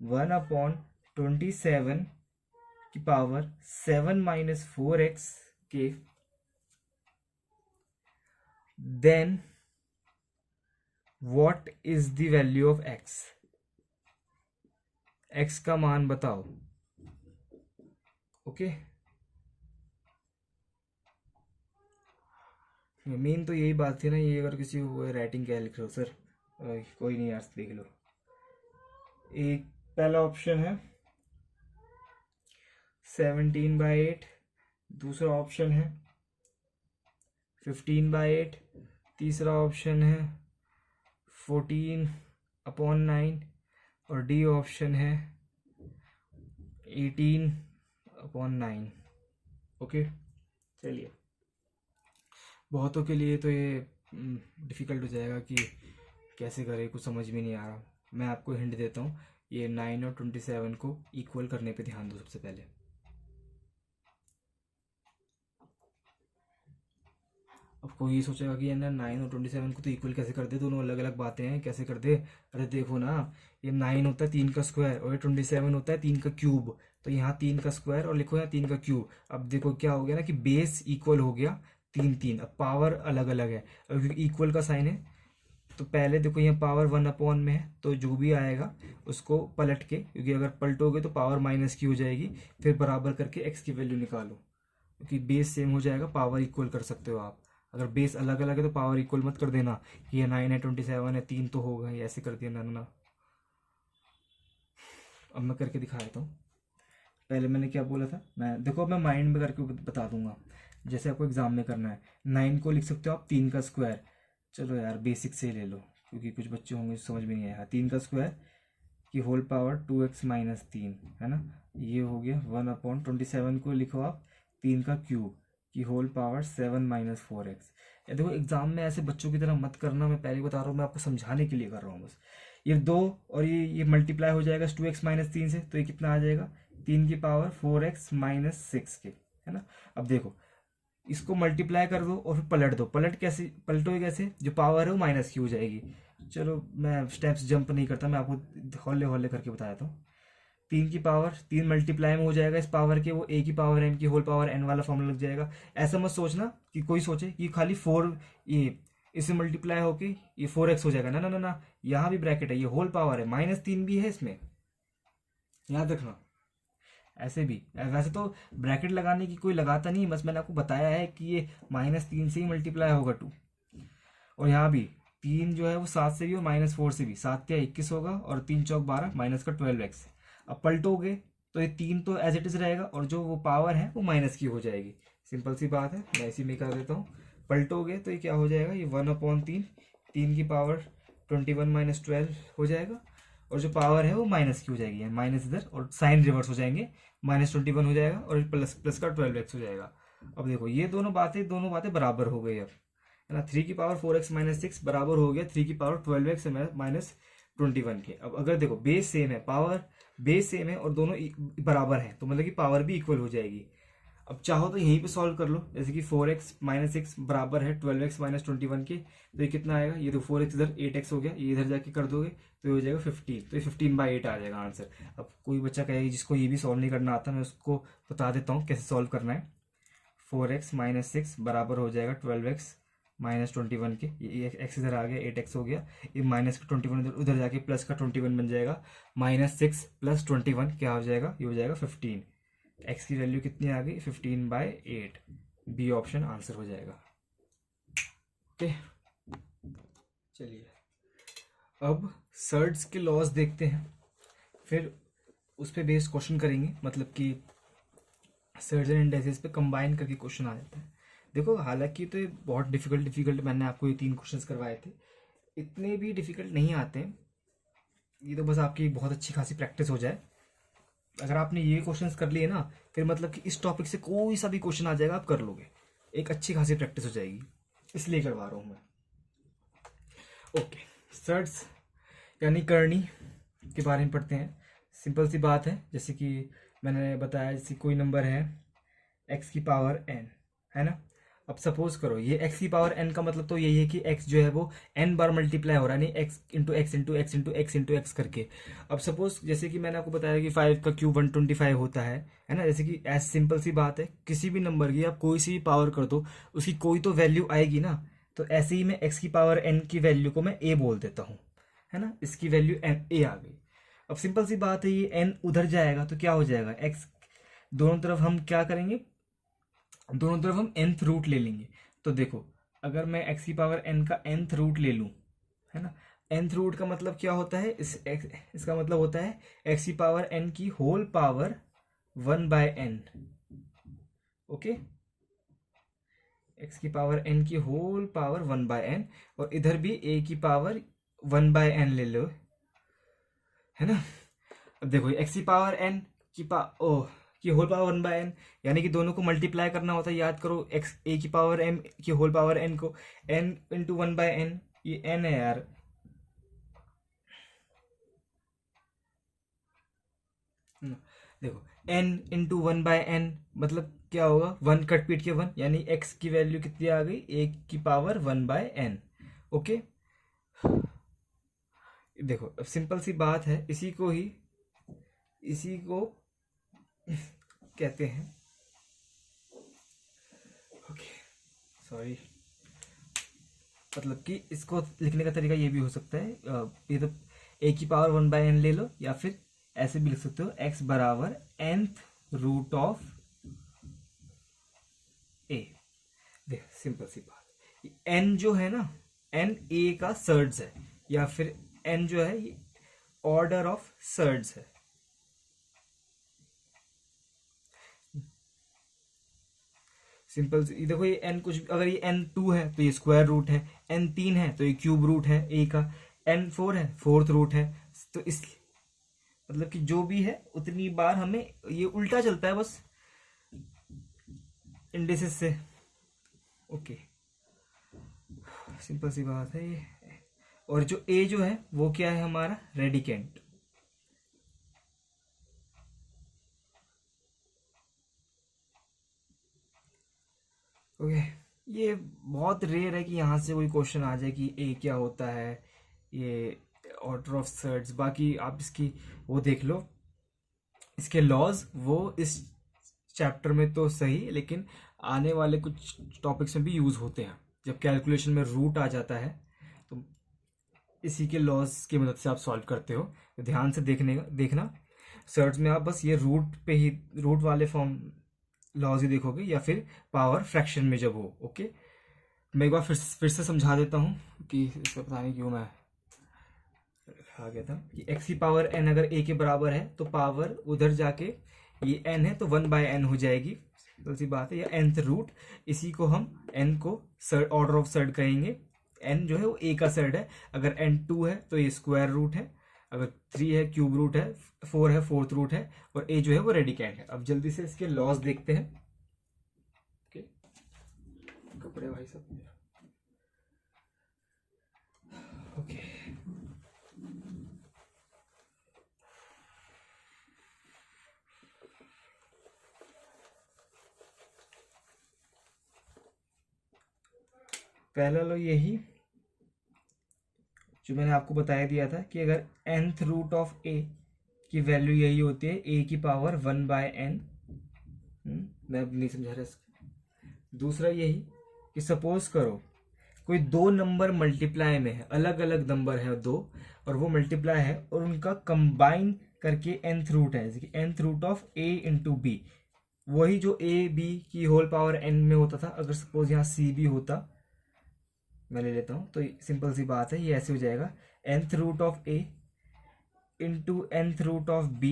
1/27 की पावर 7 - 4x के, then what is the value of x, x का मान बताओ। ओके, मेन तो यही बात थी ना, ये अगर किसी को राइटिंग क्या लिख रहे हो सर, कोई नहीं यार देख लो। एक पहला ऑप्शन है 17/8, दूसरा ऑप्शन है 15/8, तीसरा ऑप्शन है 14/9, और डी ऑप्शन है 18/9। ओके, चलिए बहुतों के लिए तो ये डिफ़िकल्ट हो जाएगा कि कैसे करें, कुछ समझ में नहीं आ रहा। मैं आपको हिंट देता हूँ, ये 9 और 27 को इक्वल करने पे ध्यान दो सबसे पहले। अब कोई ये सोचेगा कि यार 9 और 27 को तो इक्वल कैसे कर दे, दोनों अलग अलग बातें हैं, कैसे कर दे। अरे देखो ना, ये 9 होता है 3 का स्क्वायर और ये 27 होता है 3 का क्यूब, तो यहाँ 3 का स्क्वायर और लिखो यहाँ 3 का क्यूब। अब देखो क्या हो गया ना कि बेस इक्वल हो गया 3 3, अब पावर अलग अलग है, अब क्योंकि इक्वल का साइन है तो पहले देखो यहाँ पावर 1 में है, तो जो भी आएगा उसको पलट के, क्योंकि अगर पलटोगे तो पावर माइनस की हो जाएगी, फिर बराबर करके एक्स की वैल्यू निकालो, क्योंकि बेस सेम हो जाएगा, पावर इक्वल कर सकते हो आप। अगर बेस अलग अलग है तो पावर इक्वल मत कर देना कि ये 9 है 27 है 3 तो होगा, ये ऐसे कर दिया ना। अब मैं करके दिखा देता हूँ। पहले मैंने क्या बोला था, मैं देखो अब मैं माइंड में करके बता दूंगा, जैसे आपको एग्जाम में करना है। 9 को लिख सकते हो आप 3 का स्क्वायर, चलो यार बेसिक से ही ले लो क्योंकि कुछ बच्चे होंगे समझ में नहीं आया। 3 का स्क्वायर की होल पावर 2x माइनस 3 है ना, ये हो गया 1/27 को लिखो आप 3 का क्यूब की होल पावर 7 माइनस 4x। ये देखो एग्जाम में ऐसे बच्चों की तरह मत करना, मैं पहले बता रहा हूँ, मैं आपको समझाने के लिए कर रहा हूँ बस। ये 2 और ये मल्टीप्लाई हो जाएगा 2x माइनस 3 से, तो ये कितना आ जाएगा 3 की पावर 4x माइनस 6 के, है ना। अब देखो इसको मल्टीप्लाई कर दो और फिर पलट दो, कैसे पलटोगे, कैसे, जो पावर है वो माइनस की हो जाएगी। चलो मैं स्टेप्स जंप नहीं करता, मैं आपको हौले हौले करके बता देता हूँ। 3 की पावर 3 मल्टीप्लाई में हो जाएगा इस पावर के, वो a की पावर m की होल पावर n वाला फॉर्मूला लग जाएगा। ऐसा मत सोचना कि कोई सोचे कि खाली 4 ये इससे मल्टीप्लाई होके ये 4x हो जाएगा, ना ना ना ना, यहाँ भी ब्रैकेट है, ये होल पावर है, -3 भी है इसमें, याद रखना। ऐसे भी वैसे तो ब्रैकेट लगाने की कोई लगाता नहीं, बस मैंने आपको बताया है कि ये -3 से ही मल्टीप्लाई होगा 2। और यहाँ भी 3 जो है वो 7 से भी और -4 से भी, 7 या 21 होगा और 3 चौक 12 माइनस का 12x। अब पलटोगे तो ये 3 तो एज इट इज रहेगा और जो वो पावर है वो माइनस की हो जाएगी। सिंपल सी बात है, मैं इसी में कर देता हूँ। पलटोगे तो ये क्या हो जाएगा, ये 1/3, 3 की पावर 21 माइनस 12 हो जाएगा, और जो पावर है वो माइनस की हो जाएगी, माइनस इधर और साइन रिवर्स हो जाएंगे, -21 हो जाएगा और प्लस प्लस का 12x हो जाएगा। अब देखो ये दोनों बातें बराबर हो गई अब, है ना। 3 की पावर 4x माइनस 6 बराबर हो गया 3 की पावर 12x माइनस 21 के। अब अगर देखो बेस सेम है, पावर बेस सेम है और दोनों बराबर है, तो मतलब कि पावर भी इक्वल हो जाएगी। अब चाहो तो यहीं पे सॉल्व कर लो, जैसे कि 4x माइनस 6 बराबर है 12x माइनस 21 के, तो ये कितना आएगा, ये तो 4x इधर 8x हो गया, ये इधर जाके कर दोगे तो ये हो जाएगा 15, तो ये 15/8 आ जाएगा आंसर। अब कोई बच्चा कहेगा जिसको ये भी सॉल्व नहीं करना आता, मैं उसको बता देता हूँ कैसे सॉल्व करना है। 4x माइनस 6 बराबर हो जाएगा 12x माइनस 21 के, ये एक्स इधर आ गया 8x हो गया, ये माइनस का 21 उधर जाके प्लस का 21 बन जाएगा, -6 + 21 क्या हो जाएगा, ये हो जाएगा 15। एक्स की वैल्यू कितनी आ गई 15/8, बी ऑप्शन आंसर हो जाएगा। ओके चलिए अब सर्ड्स के लॉज देखते हैं, फिर उस पर बेस्ड क्वेश्चन करेंगे, मतलब कि सर्ड्स एंड इंडाइसेस पे कंबाइन करके क्वेश्चन आ जाता है। देखो हालांकि तो ये बहुत डिफिकल्ट मैंने आपको ये 3 क्वेश्चंस करवाए थे, इतने भी डिफिकल्ट नहीं आते हैं, ये तो बस आपकी बहुत अच्छी खासी प्रैक्टिस हो जाए। अगर आपने ये क्वेश्चंस कर लिए ना, फिर मतलब कि इस टॉपिक से कोई सा भी क्वेश्चन आ जाएगा आप कर लोगे, एक अच्छी खासी प्रैक्टिस हो जाएगी, इसलिए करवा रहा हूँ मैं। ओके सर्ड्स यानी करनी के बारे में पढ़ते हैं। सिंपल सी बात है, जैसे कि मैंने बताया, जैसे कोई नंबर है x की पावर n, है ना। अब सपोज करो ये x की पावर n का मतलब तो यही है कि x जो है वो n बार मल्टीप्लाई हो रहा है, नहीं x into x into x into x into x करके। अब सपोज जैसे कि मैंने आपको बताया कि 5 का क्यूब 125 होता है ना, जैसे कि ऐसी सिंपल सी बात है, किसी भी नंबर की आप कोई सी भी पावर कर दो उसकी कोई तो वैल्यू आएगी ना, तो ऐसे ही मैं x की पावर n की वैल्यू को मैं a बोल देता हूँ, है ना, इसकी वैल्यू a आ गई। अब सिंपल सी बात है, ये n उधर जाएगा तो क्या हो जाएगा, x दोनों तरफ हम क्या करेंगे, दोनों तरफ हम nth रूट ले लेंगे। तो देखो अगर मैं x की पावर n का nth रूट ले लूं, है ना, nth रूट का मतलब क्या होता है, इसका मतलब होता है x की पावर n की whole power 1/n। Okay, x की पावर n की होल पावर 1/n, और इधर भी a की पावर 1/n ले लो, है ना। अब देखो x की पावर n की होल पावर 1/n, यानी कि दोनों को मल्टीप्लाई करना होता है, याद करो x a की पावर m की होल पावर n को n इंटू 1/n, ये n है यार, देखो n इंटू 1/n मतलब क्या होगा, 1 कट पीट के 1, यानी x की वैल्यू कितनी आ गई, a की पावर 1/n। ओके देखो अब सिंपल सी बात है, इसी को कहते हैं, ओके सॉरी, मतलब कि इसको लिखने का तरीका ये भी हो सकता है, ये तो ए की पावर 1/n ले लो, या फिर ऐसे भी लिख सकते हो x बराबर nth रूट ऑफ ए। देख सिंपल सी बात, n जो है ना, n a का सर्ड्स है, या फिर n जो है ये ऑर्डर ऑफ सर्ड्स है। सिंपल सी देखो, ये n कुछ, अगर ये n2 है तो ये स्क्वायर रूट है, n3 है तो ये क्यूब रूट है a का, n4 है फोर्थ रूट है। तो इस मतलब कि जो भी है उतनी बार हमें ये उल्टा चलता है बस इंडिसेस से। ओके, सिंपल सी बात है ये। और जो a जो है वो क्या है हमारा, रेडिकेंट। ओके, ये बहुत रेयर है कि यहाँ से कोई क्वेश्चन आ जाए कि ए क्या होता है, ये ऑर्डर ऑफ सर्ड्स। बाकी आप इसकी वो देख लो, इसके लॉज वो इस चैप्टर में तो सही, लेकिन आने वाले कुछ टॉपिक्स में भी यूज होते हैं। जब कैलकुलेशन में रूट आ जाता है तो इसी के लॉज की मदद से आप सॉल्व करते हो। तो ध्यान से देखना सर्च में आप बस ये रूट पे ही, रूट वाले फॉर्म लॉज ही देखोगे, या फिर पावर फ्रैक्शन में जब हो। ओके, मैं एक बार फिर से समझा देता हूँ कि इसका पता नहीं क्यों मैं आ गया था कि x की पावर n अगर a के बराबर है तो पावर उधर जाके ये n है तो 1/n हो जाएगी। तो सी बात है, या nth रूट, इसी को हम n को ऑर्डर ऑफ सर्ड कहेंगे। n जो है वो a का सर्ड है, अगर n2 है तो ये स्क्वायर रूट है, अगर 3 है क्यूब रूट है, 4 है फोर्थ रूट है, और a जो है वो रेडिकेंट है। अब जल्दी से इसके लॉस देखते हैं। ओके, कपड़े भाई सब। ओके, पहला लो यही जो मैंने आपको बताया दिया था कि अगर nth रूट ऑफ a की वैल्यू यही होती है a की पावर 1/n। मैं अब नहीं समझा रहा इसको। दूसरा यही कि सपोज करो कोई दो नंबर मल्टीप्लाई में है, अलग अलग नंबर है दो, और वो मल्टीप्लाई है और उनका कंबाइन करके nth रूट है, जैसे कि nth root of a into b. वही जो a b की होल पावर n में होता था, अगर सपोज यहाँ c भी होता, मैं ले लेता हूँ, तो सिंपल सी बात है, ये ऐसे हो जाएगा nth root of a into nth root of b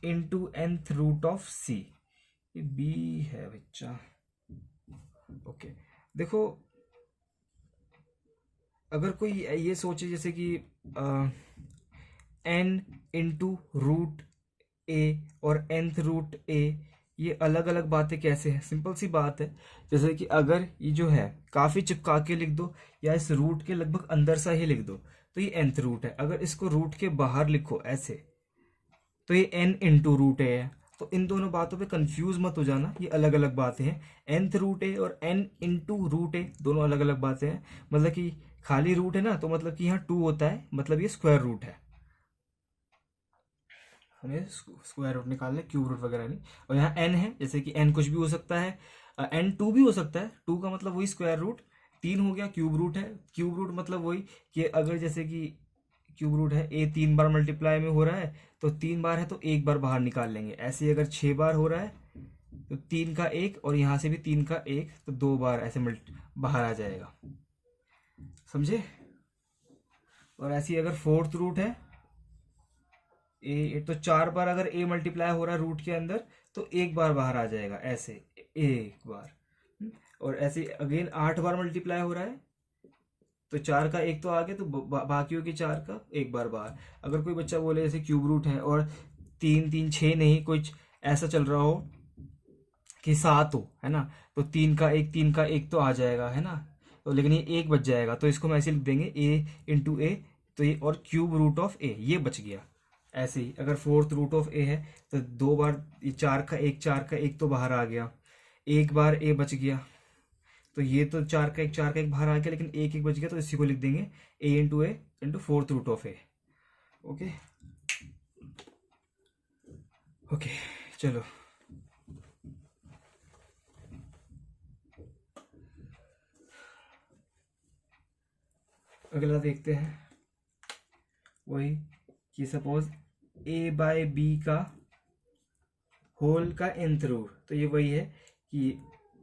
into nth root of c। ये b है बच्चा। ओके, देखो अगर कोई ये सोचे जैसे कि n इंटू रूट a और nth रूट a, ये अलग अलग बातें कैसे हैं? सिंपल सी बात है, जैसे कि अगर ये जो है काफी चिपका के लिख दो, या इस रूट के लगभग अंदर सा ही लिख दो, तो ये nth रूट है। अगर इसको रूट के बाहर लिखो ऐसे, तो ये n इंटू रूट है। तो इन दोनों बातों पे कंफ्यूज मत हो जाना, ये अलग अलग बातें हैं। nth रूट है और n इंटू रूट है, दोनों अलग अलग बातें हैं। मतलब कि खाली रूट है ना, तो मतलब कि यहाँ 2 होता है, मतलब ये स्क्वायर रूट है। हमें स्क्वायर रूट निकालना है, क्यूब रूट वगैरह नहीं। और यहाँ n है, जैसे कि n कुछ भी हो सकता है, n2 भी हो सकता है। 2 का मतलब वही स्क्वायर रूट, 3 हो गया क्यूब रूट है। क्यूब रूट मतलब वही कि अगर जैसे कि क्यूब रूट है, a 3 बार मल्टीप्लाई में हो रहा है तो 3 बार है तो 1 बार बाहर निकाल लेंगे। ऐसे ही अगर 6 बार हो रहा है तो 3 का 1, और यहाँ से भी 3 का 1, तो 2 बार ऐसे बाहर आ जाएगा। समझे? और ऐसे ही अगर फोर्थ रूट है ए, तो 4 बार अगर ए मल्टीप्लाई हो रहा है रूट के अंदर तो 1 बार बाहर आ जाएगा, ऐसे 1 बार। और ऐसे अगेन 8 बार मल्टीप्लाई हो रहा है तो 4 का 1 तो आ गया, तो बाकियों के 4 का 1 बार बाहर। अगर कोई बच्चा बोले जैसे क्यूब रूट है और 3 3 6 नहीं, कुछ ऐसा चल रहा हो कि 7 हो, है ना, तो 3 का 1 तो आ जाएगा, है ना। तो लेकिन ये 1 बच जाएगा, तो इसको हम ऐसे लिख देंगे a इंटू ए, तो ये और क्यूब रूट ऑफ ए, ये बच गया। ऐसे ही अगर फोर्थ रूट ऑफ ए है तो 2 बार ये 4 का 1 तो बाहर आ गया, 1 बार ए बच गया, तो ये तो 4 का 1 बाहर आ गया, लेकिन 1 बच गया, तो इसी को लिख देंगे A into fourth root of A. Okay okay, चलो अगला देखते हैं वही कि सपोज a बाय बी का होल का nth रूट, तो ये वही है कि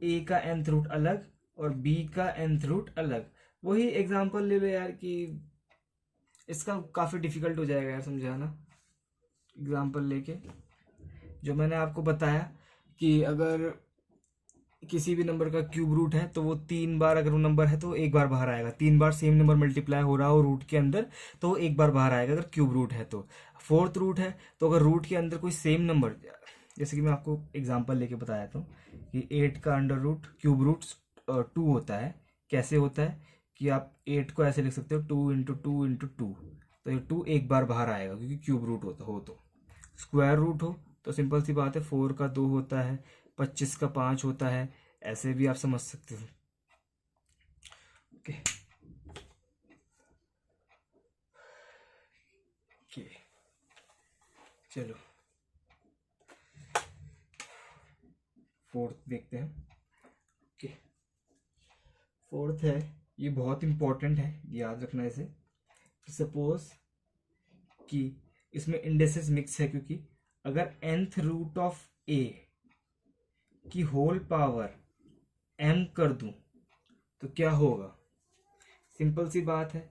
a का nth रूट अलग और b का nth रूट अलग। वही एग्जांपल ले लो यार कि इसका काफ़ी डिफिकल्ट हो जाएगा यार समझाना। एग्जांपल लेके जो मैंने आपको बताया कि अगर किसी भी नंबर का क्यूब रूट है तो वो 3 बार, अगर वो नंबर है तो एक बार बाहर आएगा। 3 बार सेम नंबर मल्टीप्लाई हो रहा हो रूट के अंदर तो वो एक बार बाहर आएगा अगर क्यूब रूट है तो। फोर्थ रूट है तो अगर रूट के अंदर कोई सेम नंबर, जैसे कि मैं आपको एग्जांपल लेके बताया था कि 8 का अंडर रूट क्यूब रूट 2 होता है। कैसे होता है कि आप 8 को ऐसे लिख सकते हो 2 × 2 × 2, तो ये 2 एक बार बाहर आएगा क्योंकि क्यूब रूट हो तो। स्क्वायर रूट हो तो सिंपल सी बात है 4 का 2 होता है, 25 का 5 होता है, ऐसे भी आप समझ सकते हो। ओके ओके चलो फोर्थ देखते हैं। ओके फोर्थ है, ये बहुत इंपॉर्टेंट है, याद रखना इसे। सपोज कि इसमें इंडेसेस मिक्स है, क्योंकि अगर nth रूट ऑफ a की होल पावर m कर दूं तो क्या होगा। सिंपल सी बात है,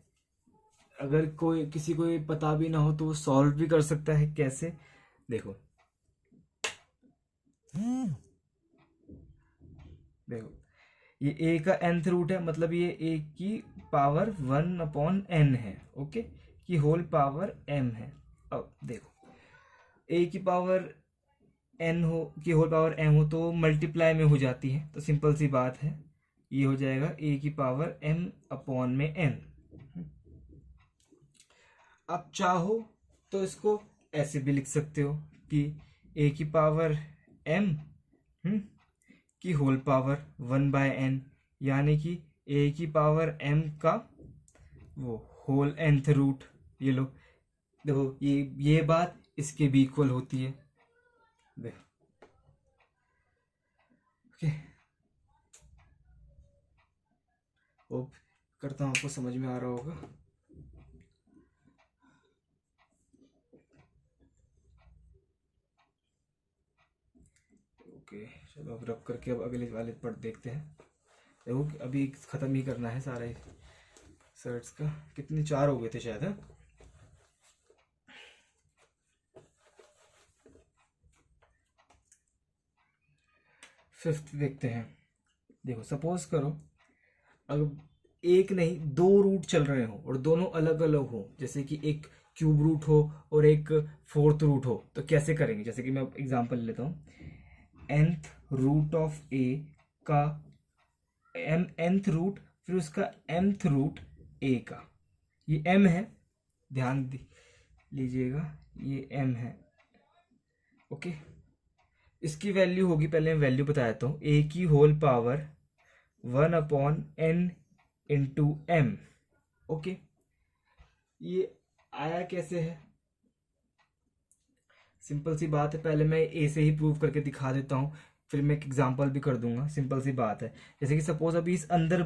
अगर कोई किसी को ये पता भी ना हो तो वो सॉल्व भी कर सकता है। कैसे देखो देखो ये a का nth रूट है, मतलब ये a की पावर 1/n है। ओके, की होल पावर m है। अब देखो a की पावर n हो, की होल पावर m हो तो मल्टीप्लाई में हो जाती है, तो सिंपल सी बात है ये हो जाएगा a की पावर m/n। आप चाहो तो इसको ऐसे भी लिख सकते हो कि a की पावर m की होल पावर 1/n, यानी कि a की पावर m का वो होल nth रूट। ये लो, देखो ये बात इसके भी इक्वल होती है। देखो ओके, होप करता हूँ आपको समझ में आ रहा होगा। ओके चलो अब रब करके अब अगले वाले पर देखते हैं। देखो अभी ख़त्म ही करना है सारे सर्ट्स का। कितने 4 हो गए थे शायद, है? फिफ्थ देखते हैं। देखो सपोज करो अगर एक नहीं 2 रूट चल रहे हो और दोनों अलग अलग हो, जैसे कि एक क्यूब रूट हो और एक फोर्थ रूट हो, तो कैसे करेंगे। जैसे कि मैं एग्जांपल लेता हूँ, nth रूट ऑफ a का nth रूट, फिर उसका mth रूट a का, ये m है, ध्यान लीजिएगा ये m है। ओके, इसकी वैल्यू होगी, पहले मैं वैल्यू बता देता हूँ, a की whole power 1/n into m। Okay, ये आया कैसे है, सिंपल सी बात है, पहले मैं ए से ही प्रूव करके दिखा देता हूँ, फिर मैं एक एग्जांपल भी कर दूंगा। सिंपल सी बात है, जैसे कि सपोज अभी इस अंदर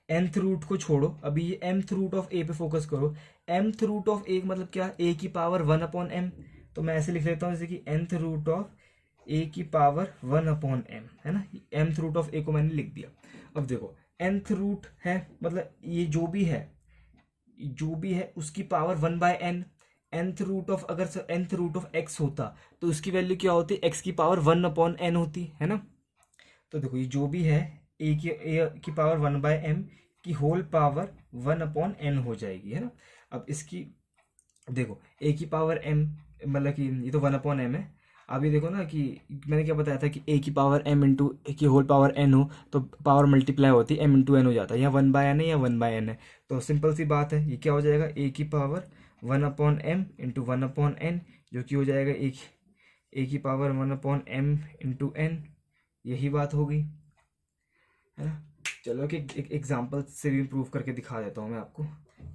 nth रूट को छोड़ो, अभी ये mth रूट ऑफ a पे फोकस करो। mth रूट ऑफ a मतलब क्या, a की पावर 1/m, तो मैं ऐसे लिख लेता हूँ जैसे कि nth रूट ऑफ a की पावर 1/m है ना। mth रूट ऑफ a को मैंने लिख दिया। अब देखो nth रूट है, मतलब ये जो भी है उसकी power 1/n। nth root of, अगर nth रूट ऑफ x होता तो उसकी वैल्यू क्या होती, x की पावर 1/n होती है ना। तो देखो ये जो भी है a की पावर 1/m की होल पावर 1/n हो जाएगी, है ना। अब इसकी देखो a की पावर m, मतलब कि ये तो 1/m है। अब ये देखो ना कि मैंने क्या बताया था कि a की पावर m इंटू a की होल पावर n हो तो पावर मल्टीप्लाई होती है m इंटू n हो जाता है, या 1/n है या 1/n है। तो सिंपल सी बात है, ये क्या हो जाएगा, a की पावर 1/m इंटू 1/n, जो कि हो जाएगा a की पावर 1/m इंटू n। यही बात हो गई, है ना। चलो कि एक एग्जाम्पल से भी प्रूव करके दिखा देता हूँ मैं आपको,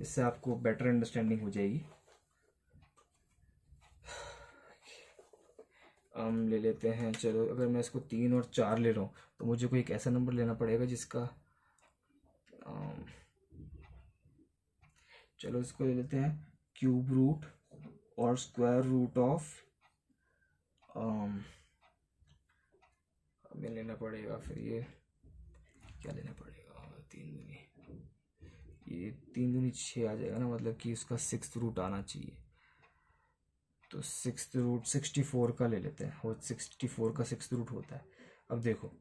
इससे आपको बेटर अंडरस्टैंडिंग हो जाएगी। हम ले लेते हैं, चलो अगर मैं इसको 3 और 4 ले रहा हूँ तो मुझे कोई एक ऐसा नंबर लेना पड़ेगा जिसका चलो इसको ले लेते हैं क्यूब रूट और स्क्वायर रूट ऑफ, हमें लेना पड़ेगा फिर ये क्या लेना पड़ेगा, 3 दूनी, ये 3 दूनी 6 आ जाएगा ना, मतलब कि उसका 6th रूट आना चाहिए। तो 6th रूट 64 का ले लेते हैं, वो 64 का 6th रूट होता है। अब देखो,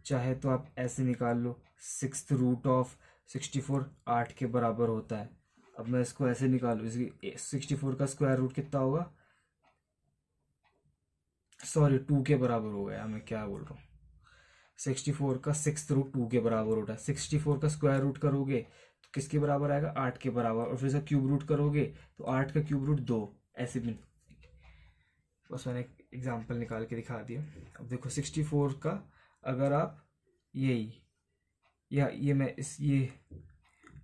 चाहे तो आप ऐसे निकाल लो, 6th रूट ऑफ 64 8 के बराबर होता है। अब मैं इसको ऐसे निकालूँ, इसकी 64 का स्क्वायर रूट कितना होगा, सॉरी 2 के बराबर हो गया, मैं क्या बोल रहा हूँ, 64 का 6th रूट 2 के बराबर होता है। 64 का स्क्वायर रूट करोगे तो किसके बराबर आएगा, 8 के बराबर, और फिर इसका क्यूब रूट करोगे तो 8 का क्यूब रूट 2, ऐसे भी। बस मैंने एक एग्जाम्पल निकाल के दिखा दिया। अब देखो 64 का अगर आप यही या ये मैं इस ये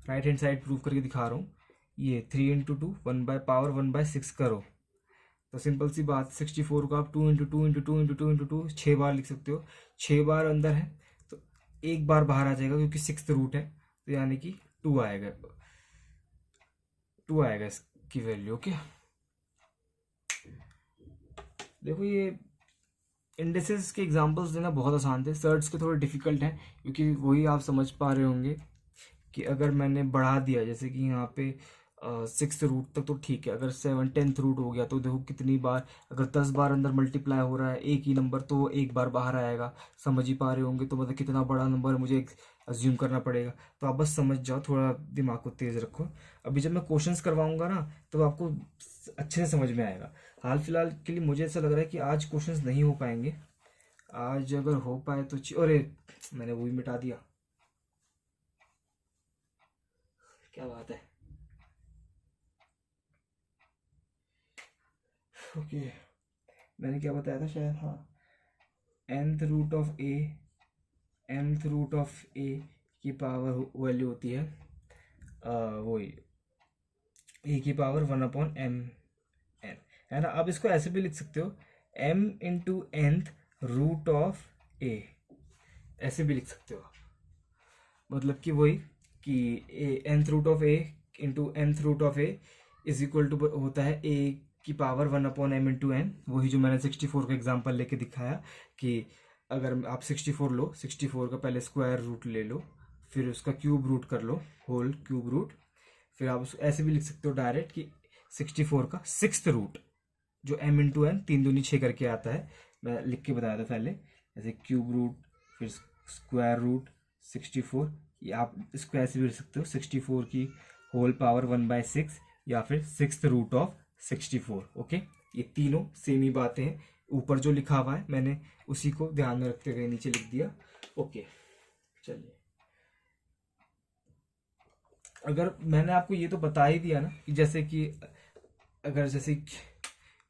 राइट हैंड साइड प्रूव करके दिखा रहा हूँ, ये 3 इंटू 2 1/6 करो तो सिंपल सी बात, 64 को आप 2 इंटू 2 इंटू 2 इंटू 2 इंटू 2 6 बार लिख सकते हो। 6 बार अंदर है तो एक बार बाहर आ जाएगा क्योंकि 6th रूट है, तो यानी कि 2 आएगा, 2 आएगा इसकी वैल्यू। ओके, देखो ये इंडिसेस के एग्जांपल्स देना बहुत आसान थे, सर्ट्स के थोड़े डिफिकल्ट हैं क्योंकि वही आप समझ पा रहे होंगे कि अगर मैंने बढ़ा दिया, जैसे कि यहाँ पे 6th रूट तक तो ठीक है, अगर 10th रूट हो गया तो देखो कितनी बार, अगर 10 बार अंदर मल्टीप्लाई हो रहा है एक ही नंबर तो एक बार बाहर आएगा, समझ ही पा रहे होंगे। तो मतलब कितना बड़ा नंबर मुझे अज्यूम करना पड़ेगा, तो आप बस समझ जाओ, थोड़ा दिमाग को तेज रखो। अभी जब मैं क्वेश्चंस करवाऊंगा ना तो आपको अच्छे से समझ में आएगा। हाल फिलहाल के लिए मुझे ऐसा लग रहा है कि आज क्वेश्चंस नहीं हो पाएंगे, आज अगर हो पाए तो अरे मैंने वो भी मिटा दिया, क्या बात है। ओके, मैंने क्या बताया था शायद, हाँ, nth root of A, nth root of A की पावर वैल्यू होती है वही ए की पावर 1/m n, है ना। आप इसको ऐसे भी लिख सकते हो, m into nth root of A, ऐसे भी लिख सकते हो आप। मतलब कि वही कि nth root of a into nth root of a is equal to होता है ए की पावर 1/m इंटू एन, वही जो मैंने 64 का एग्जांपल लेके दिखाया कि अगर आप 64 लो, 64 का पहले स्क्वायर रूट ले लो, फिर उसका क्यूब रूट कर लो, होल क्यूब रूट, फिर आप उसको ऐसे भी लिख सकते हो डायरेक्ट कि 64 का 6th रूट जो m इंटू एन 3 दूनी 6 करके आता है, मैं लिख के बताया था पहले, जैसे क्यूब रूट फिर स्क्वायर रूट 64, या आप इसको ऐसे भी लिख सकते हो 64 की होल पावर 1/6 या फिर 6th रूट ऑफ 64। ओके, ये तीनों सेम ही बातें हैं, ऊपर जो लिखा हुआ है मैंने उसी को ध्यान में रखते हुए नीचे लिख दिया। ओके, चलिए, अगर मैंने आपको ये तो बता ही दिया ना कि जैसे कि अगर जैसे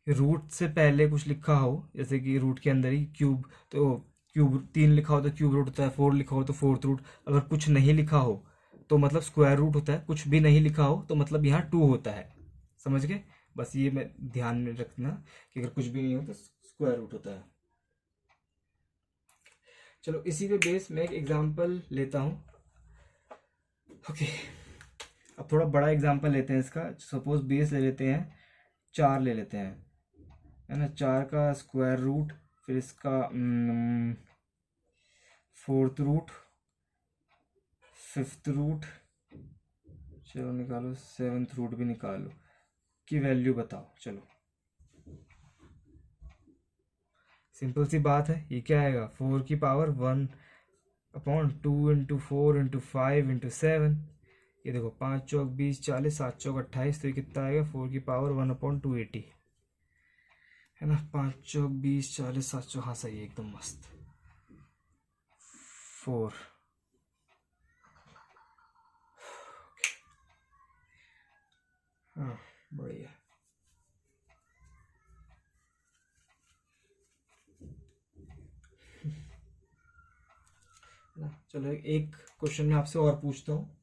रूट से पहले कुछ लिखा हो, जैसे कि रूट के अंदर ही क्यूब, तो क्यूब 3 लिखा हो तो क्यूब रूट होता है, 4 लिखा हो तो 4th रूट, अगर कुछ नहीं लिखा हो तो मतलब स्क्वायर रूट होता है, कुछ भी नहीं लिखा हो तो मतलब यहाँ 2 होता है। समझ गए, बस ये मैं ध्यान में रखना कि अगर कुछ भी नहीं हो तो स्क्वायर रूट होता है। चलो इसी पे बेस मैं एक एग्जांपल लेता हूँ। ओके, अब थोड़ा बड़ा एग्जांपल लेते हैं इसका, सपोज बेस ले लेते हैं 4 ले लेते हैं, है ना, 4 का स्क्वायर रूट, फिर इसका 4th रूट, 5th रूट, चलो निकालो 7th रूट भी निकालो, की वैल्यू बताओ। चलो सिंपल सी बात है, ये क्या आएगा, 4 की पावर 1/2 इंटू 4 इंटू 5 इंटू 7, ये देखो 5 चौक 20 40 7 चौक 28, तो ये कितना आएगा 4 की पावर 1/280, है ना। 5 चौक 20 40 7 चौक, हाँ सही है, एकदम मस्त। 4, हाँ बढ़िया। चलो एक क्वेश्चन मैं आपसे और पूछता हूँ।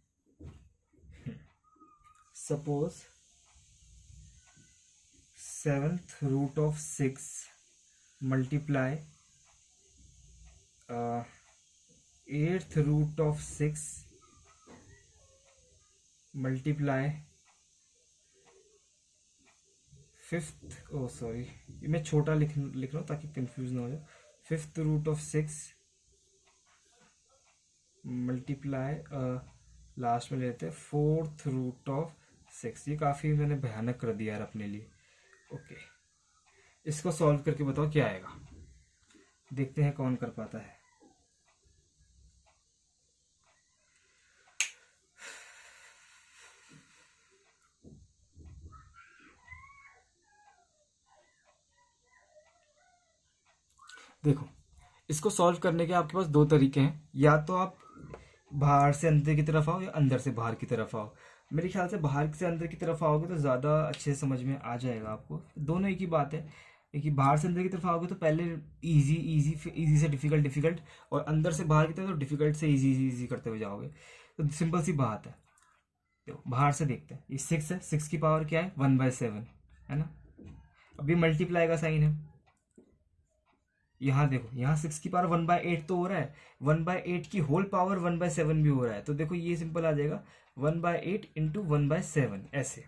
Suppose 7th root of 6 multiply 8th root of 6 multiply fifth, oh sorry, ये मैं छोटा लिख रहा हूँ ताकि कंफ्यूज ना हो जाए। Fifth root of 6 multiply, last में लेते हैं फोर्थ रूट ऑफ 6। ये काफ़ी मैंने भयानक कर दिया यार अपने लिए। ओके, इसको सॉल्व करके बताओ क्या आएगा, देखते हैं कौन कर पाता है। देखो, इसको सॉल्व करने के आपके पास दो तरीके हैं, या तो आप बाहर से अंदर की तरफ आओ या अंदर से बाहर की तरफ आओ। मेरे ख्याल से बाहर से अंदर की तरफ आओगे तो ज़्यादा अच्छे से समझ में आ जाएगा आपको। दोनों एक ही बात है कि बाहर से अंदर की तरफ आओगे तो पहले इजी इजी इजी से डिफिकल्ट डिफिकल्ट, और अंदर से बाहर की तरफ तो डिफिकल्ट से इजी इजी इजी करते हुए जाओगे। तो सिंपल सी बात है, देखो बाहर से देखते हैं। ये 6 है, 6 की पावर क्या है 1/7, है ना। अभी मल्टीप्लाई का साइन है, यहाँ देखो, यहाँ 6 की पावर 1/8 तो हो रहा है, 1/8 की होल पावर 1/7 भी हो रहा है। तो देखो ये सिंपल आ जाएगा 1/8 इंटू 1/7 ऐसे।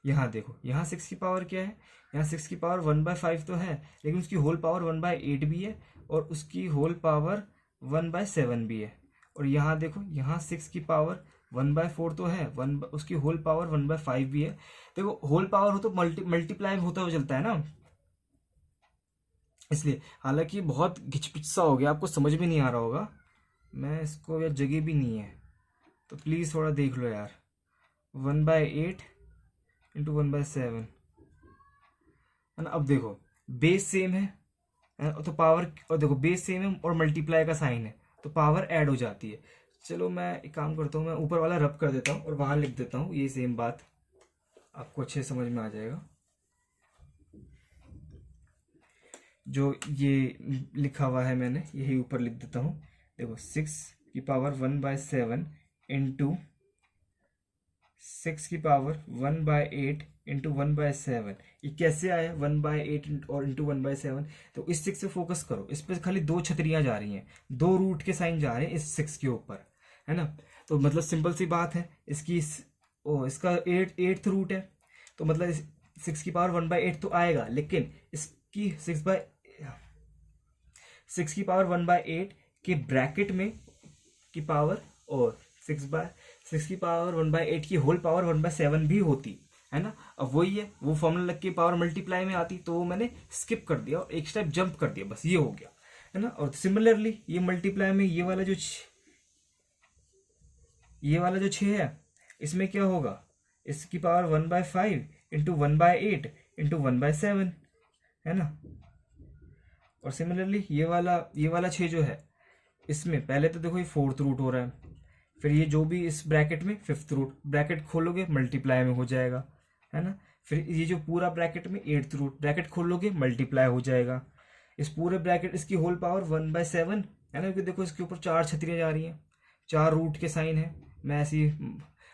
यहाँ देखो, यहाँ 6 की पावर क्या है, यहाँ 6 की पावर 1/5 तो है, लेकिन उसकी होल पावर 1/8 भी है और उसकी होल पावर 1/7 भी है। और यहाँ देखो, यहाँ 6 की पावर 1/4 तो है, उसकी होल पावर 1/5 भी है। देखो होल पावर हो तो मल्टीप्लाई होता हुआ चलता है ना, इसलिए। हालांकि बहुत घिचपिच सा हो गया, आपको समझ में नहीं आ रहा होगा, मैं इसको, यार जगह भी नहीं है तो प्लीज़ थोड़ा देख लो यार। 1/8 इंटू 1/7, है ना। अब देखो बेस सेम है, तो पावर, और देखो बेस सेम है और मल्टीप्लाई का साइन है तो पावर ऐड हो जाती है। चलो मैं एक काम करता हूँ, मैं ऊपर वाला रब कर देता हूँ और वहाँ लिख देता हूँ ये सेम बात, आपको अच्छे समझ में आ जाएगा। जो ये लिखा हुआ है मैंने यही ऊपर लिख देता हूँ। देखो 6 की पावर 1/7 इंटू 6 की पावर 1/8 इंटू 1/7, ये कैसे आया 1/8 और इंटू 1/7। तो इस 6 पे फोकस करो, इस पर खाली दो छतरियां जा रही हैं, दो रूट के साइन जा रहे हैं इस 6 के ऊपर, है ना। तो मतलब सिंपल सी बात है, इसका 8th रूट है, तो मतलब 6 की पावर 1/8 तो आएगा, लेकिन इसकी 6 की पावर 1/8 के ब्रैकेट में की पावर, और 6 की पावर 1/8 की होल पावर 1/7 भी होती, है ना। अब वही है, वो फॉर्मूला लग के पावर मल्टीप्लाई में आती, तो वो मैंने स्किप कर दिया और एक स्टेप जंप कर दिया, बस ये हो गया, है ना। और सिमिलरली ये मल्टीप्लाई में ये वाला जो 6 है, इसमें क्या होगा, इसकी पावर 1/5 इंटू 1/8 इंटू 1/7, है ना। और सिमिलरली ये वाला 6 जो है, इसमें पहले तो देखो ये 4th रूट हो रहा है, फिर ये जो भी इस ब्रैकेट में 5th रूट, ब्रैकेट खोलोगे मल्टीप्लाई में हो जाएगा, है ना। फिर ये जो पूरा ब्रैकेट में 8th रूट, ब्रैकेट खोलोगे मल्टीप्लाई हो जाएगा। इस पूरे ब्रैकेट, इसकी होल पावर 1/7, है ना, क्योंकि देखो इसके ऊपर 4 छतरियाँ जा रही हैं, 4 रूट के साइन है। मैं ऐसे ही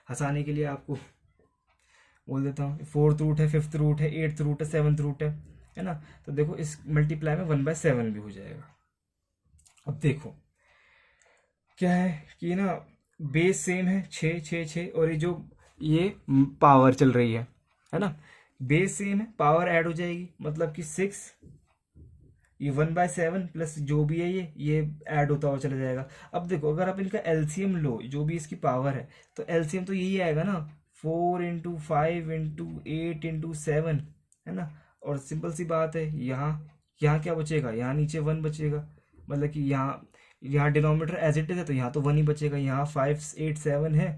हंसाने के लिए आपको बोल देता हूँ, 4th रूट है, 5th रूट है, 8th रूट है, 7th रूट है ना। तो देखो इस मल्टीप्लाई में 1/7 भी हो जाएगा। अब देखो क्या है कि ना, बेस सेम है 6 6 6, और ये पावर चल रही है ना। बेस सेम है, पावर ऐड हो जाएगी, मतलब कि 6, ये 1/7 प्लस जो भी है ये ऐड होता हुआ चला जाएगा। अब देखो अगर आप इनका एलसीएम लो, जो भी इसकी पावर है, तो एलसीएम तो यही आएगा ना, 4 इंटू 5 इंटू 8 इंटू 7, है ना। और सिंपल सी बात है, यहाँ यहाँ क्या बचेगा, यहाँ नीचे 1 बचेगा, मतलब कि यहाँ डिनोमिनेटर एज इट इज है तो यहाँ तो 1 ही बचेगा। यहाँ 5 8 7 है,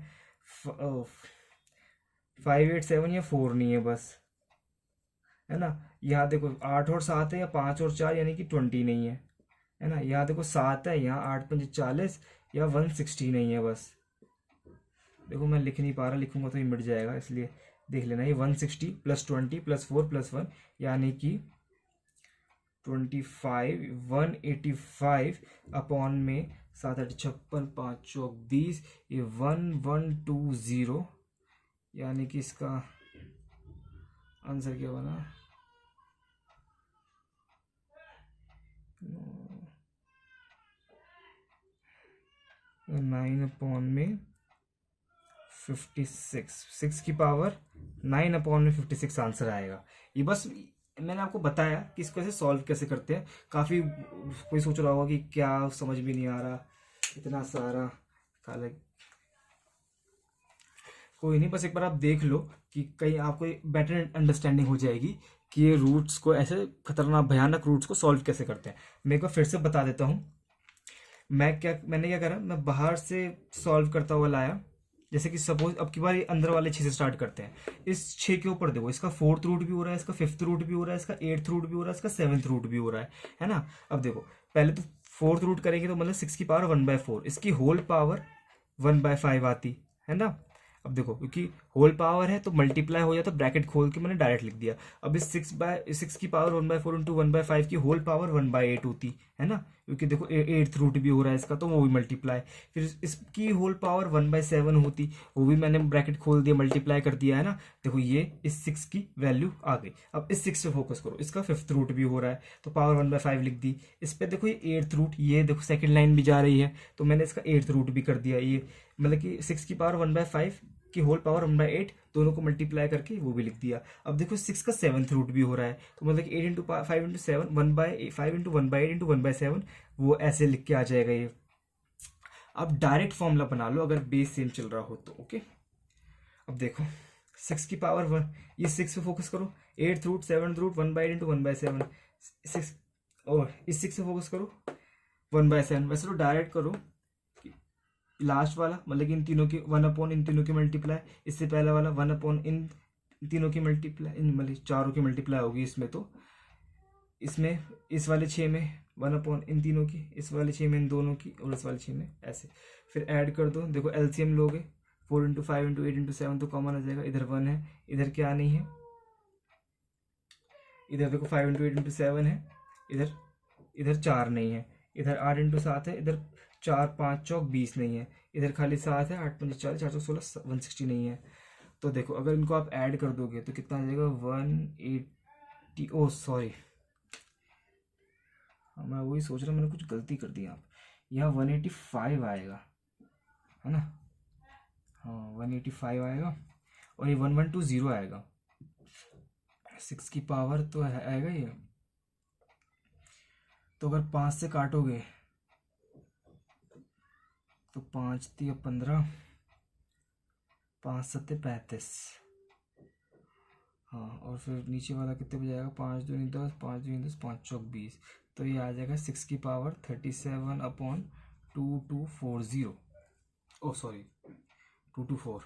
5 8 7 या 4 नहीं है बस, है ना। यहाँ देखो 8 और 7 है, या 5 और 4 यानी कि 20 नहीं है ना। यहाँ देखो 7 है, यहाँ 8 5 40, या 160 नहीं है बस। देखो मैं लिख नहीं पा रहा, लिखूंगा तो ये मिट जाएगा, इसलिए देख लेना। ये 160 प्लस 20 प्लस 4 प्लस 1 यानी कि 25, 185 अपॉन में 7 8 56, 5 चौक 20, ये 1120, यानी कि इसका आंसर क्या बना, 9 अपॉन में 56, 6 की पावर 9 अपॉन में 56 आंसर आएगा। ये बस मैंने आपको बताया कि इसको ऐसे सॉल्व कैसे करते हैं। काफ़ी कोई सोच रहा होगा कि क्या समझ भी नहीं आ रहा इतना सारा काला। कोई नहीं, बस एक बार आप देख लो कि कहीं आपको बेटर अंडरस्टैंडिंग हो जाएगी कि ये रूट्स को, ऐसे खतरनाक भयानक रूट्स को सॉल्व कैसे करते हैं। मैं एक बार फिर से बता देता हूँ। मैंने क्या करा, मैं बाहर से सॉल्व करता हुआ लाया। जैसे कि सपोज अब की बार ये अंदर वाले 6 से स्टार्ट करते हैं। इस 6 के ऊपर देखो, इसका 4th रूट भी हो रहा है, इसका 5th रूट भी हो रहा है, इसका 8th रूट भी हो रहा है, इसका 7th रूट भी हो रहा है ना। अब देखो, पहले तो 4th रूट करेंगे तो मतलब 6 की पावर 1/4, इसकी होल पावर 1/5 आती है ना। अब देखो, क्योंकि होल पावर है तो मल्टीप्लाई हो जाता, ब्रैकेट खोल के मैंने डायरेक्ट लिख दिया। अब इस 6 की पावर 1/4 इंटू 1/5 की होल पावर 1/8 होती है ना, क्योंकि देखो 8th रूट भी हो रहा है इसका, तो वो भी मल्टीप्लाई। फिर इसकी होल पावर 1/7 होती, वो भी मैंने ब्रैकेट खोल दिया, मल्टीप्लाई कर दिया है ना। देखो ये इस 6 की वैल्यू आ गई। अब इस 6 पे फोकस करो, इसका 5th रूट भी हो रहा है तो पावर 1/5 लिख दी। इस पे देखो ये 8th रूट, ये देखो सेकंड लाइन भी जा रही है तो मैंने इसका 8th रूट भी कर दिया। ये मतलब कि 6 की पावर 1/5 की होल पावर 1/8, दोनों को मल्टीप्लाई करके वो भी लिख दिया। अब देखो 6 का 7th रूट भी हो रहा है तो मतलब कि 8 इंटू 5 इंटू 7, 1/5 इंटू 1/8 इंटू 1/7, वो ऐसे लिख के आ जाएगा ये। अब डायरेक्ट फॉर्मूला बना लो अगर बेस सेम चल रहा हो तो। ओके, अब देखो 6 की पावर 1, ये 6 पे फोकस करो, 8th root 7th root 1/8 into 1/7, 6, और इस 6 पे फोकस करो 1/7। वैसे तो डायरेक्ट करो लास्ट वाला, मतलब कि इन तीनों की 1/, इन तीनों की मल्टीप्लाई, इससे पहले वाला 1/, इन तीनों की मल्टीप्लाई, इन मतलब चारों की मल्टीप्लाई होगी इसमें। तो इसमें इस वाले 6 में 1/, इन तीनों की, इस वाले 6 में इन दोनों की, और इस वाले 6 में ऐसे। फिर ऐड कर दो, देखो एलसीएम लोगे 4 इंटू 5 इंटू 8 इंटू 7 तो कॉमन आ जाएगा। इधर 1 है, इधर क्या नहीं है, इधर देखो 5 इंटू 8 इंटू 7 है, इधर इधर 4 नहीं है, इधर 8 इंटू 7 है, इधर 4 5 चौक 20 नहीं है, इधर खाली 7 है, 8 5 40, 4 16 160 नहीं है। तो देखो अगर इनको आप ऐड कर दोगे तो कितना आ जाएगा, 180। ओ सॉरी, मैं वही सोच रहा हूँ, मैंने कुछ गलती कर दी यहाँ 185 आएगा है ना। हाँ 185 आएगा, और ये 1120 आएगा। 6 की पावर तो आएगा ये। तो अगर 5 से काटोगे तो 5 3 15, 5 7 35। हाँ, और फिर नीचे वाला कितने बजाएगा, 5 2 10, 5 2 10, 5 चौक 20। तो ये आ जाएगा 6 की पावर 37/2240। ओ सॉरी, 224।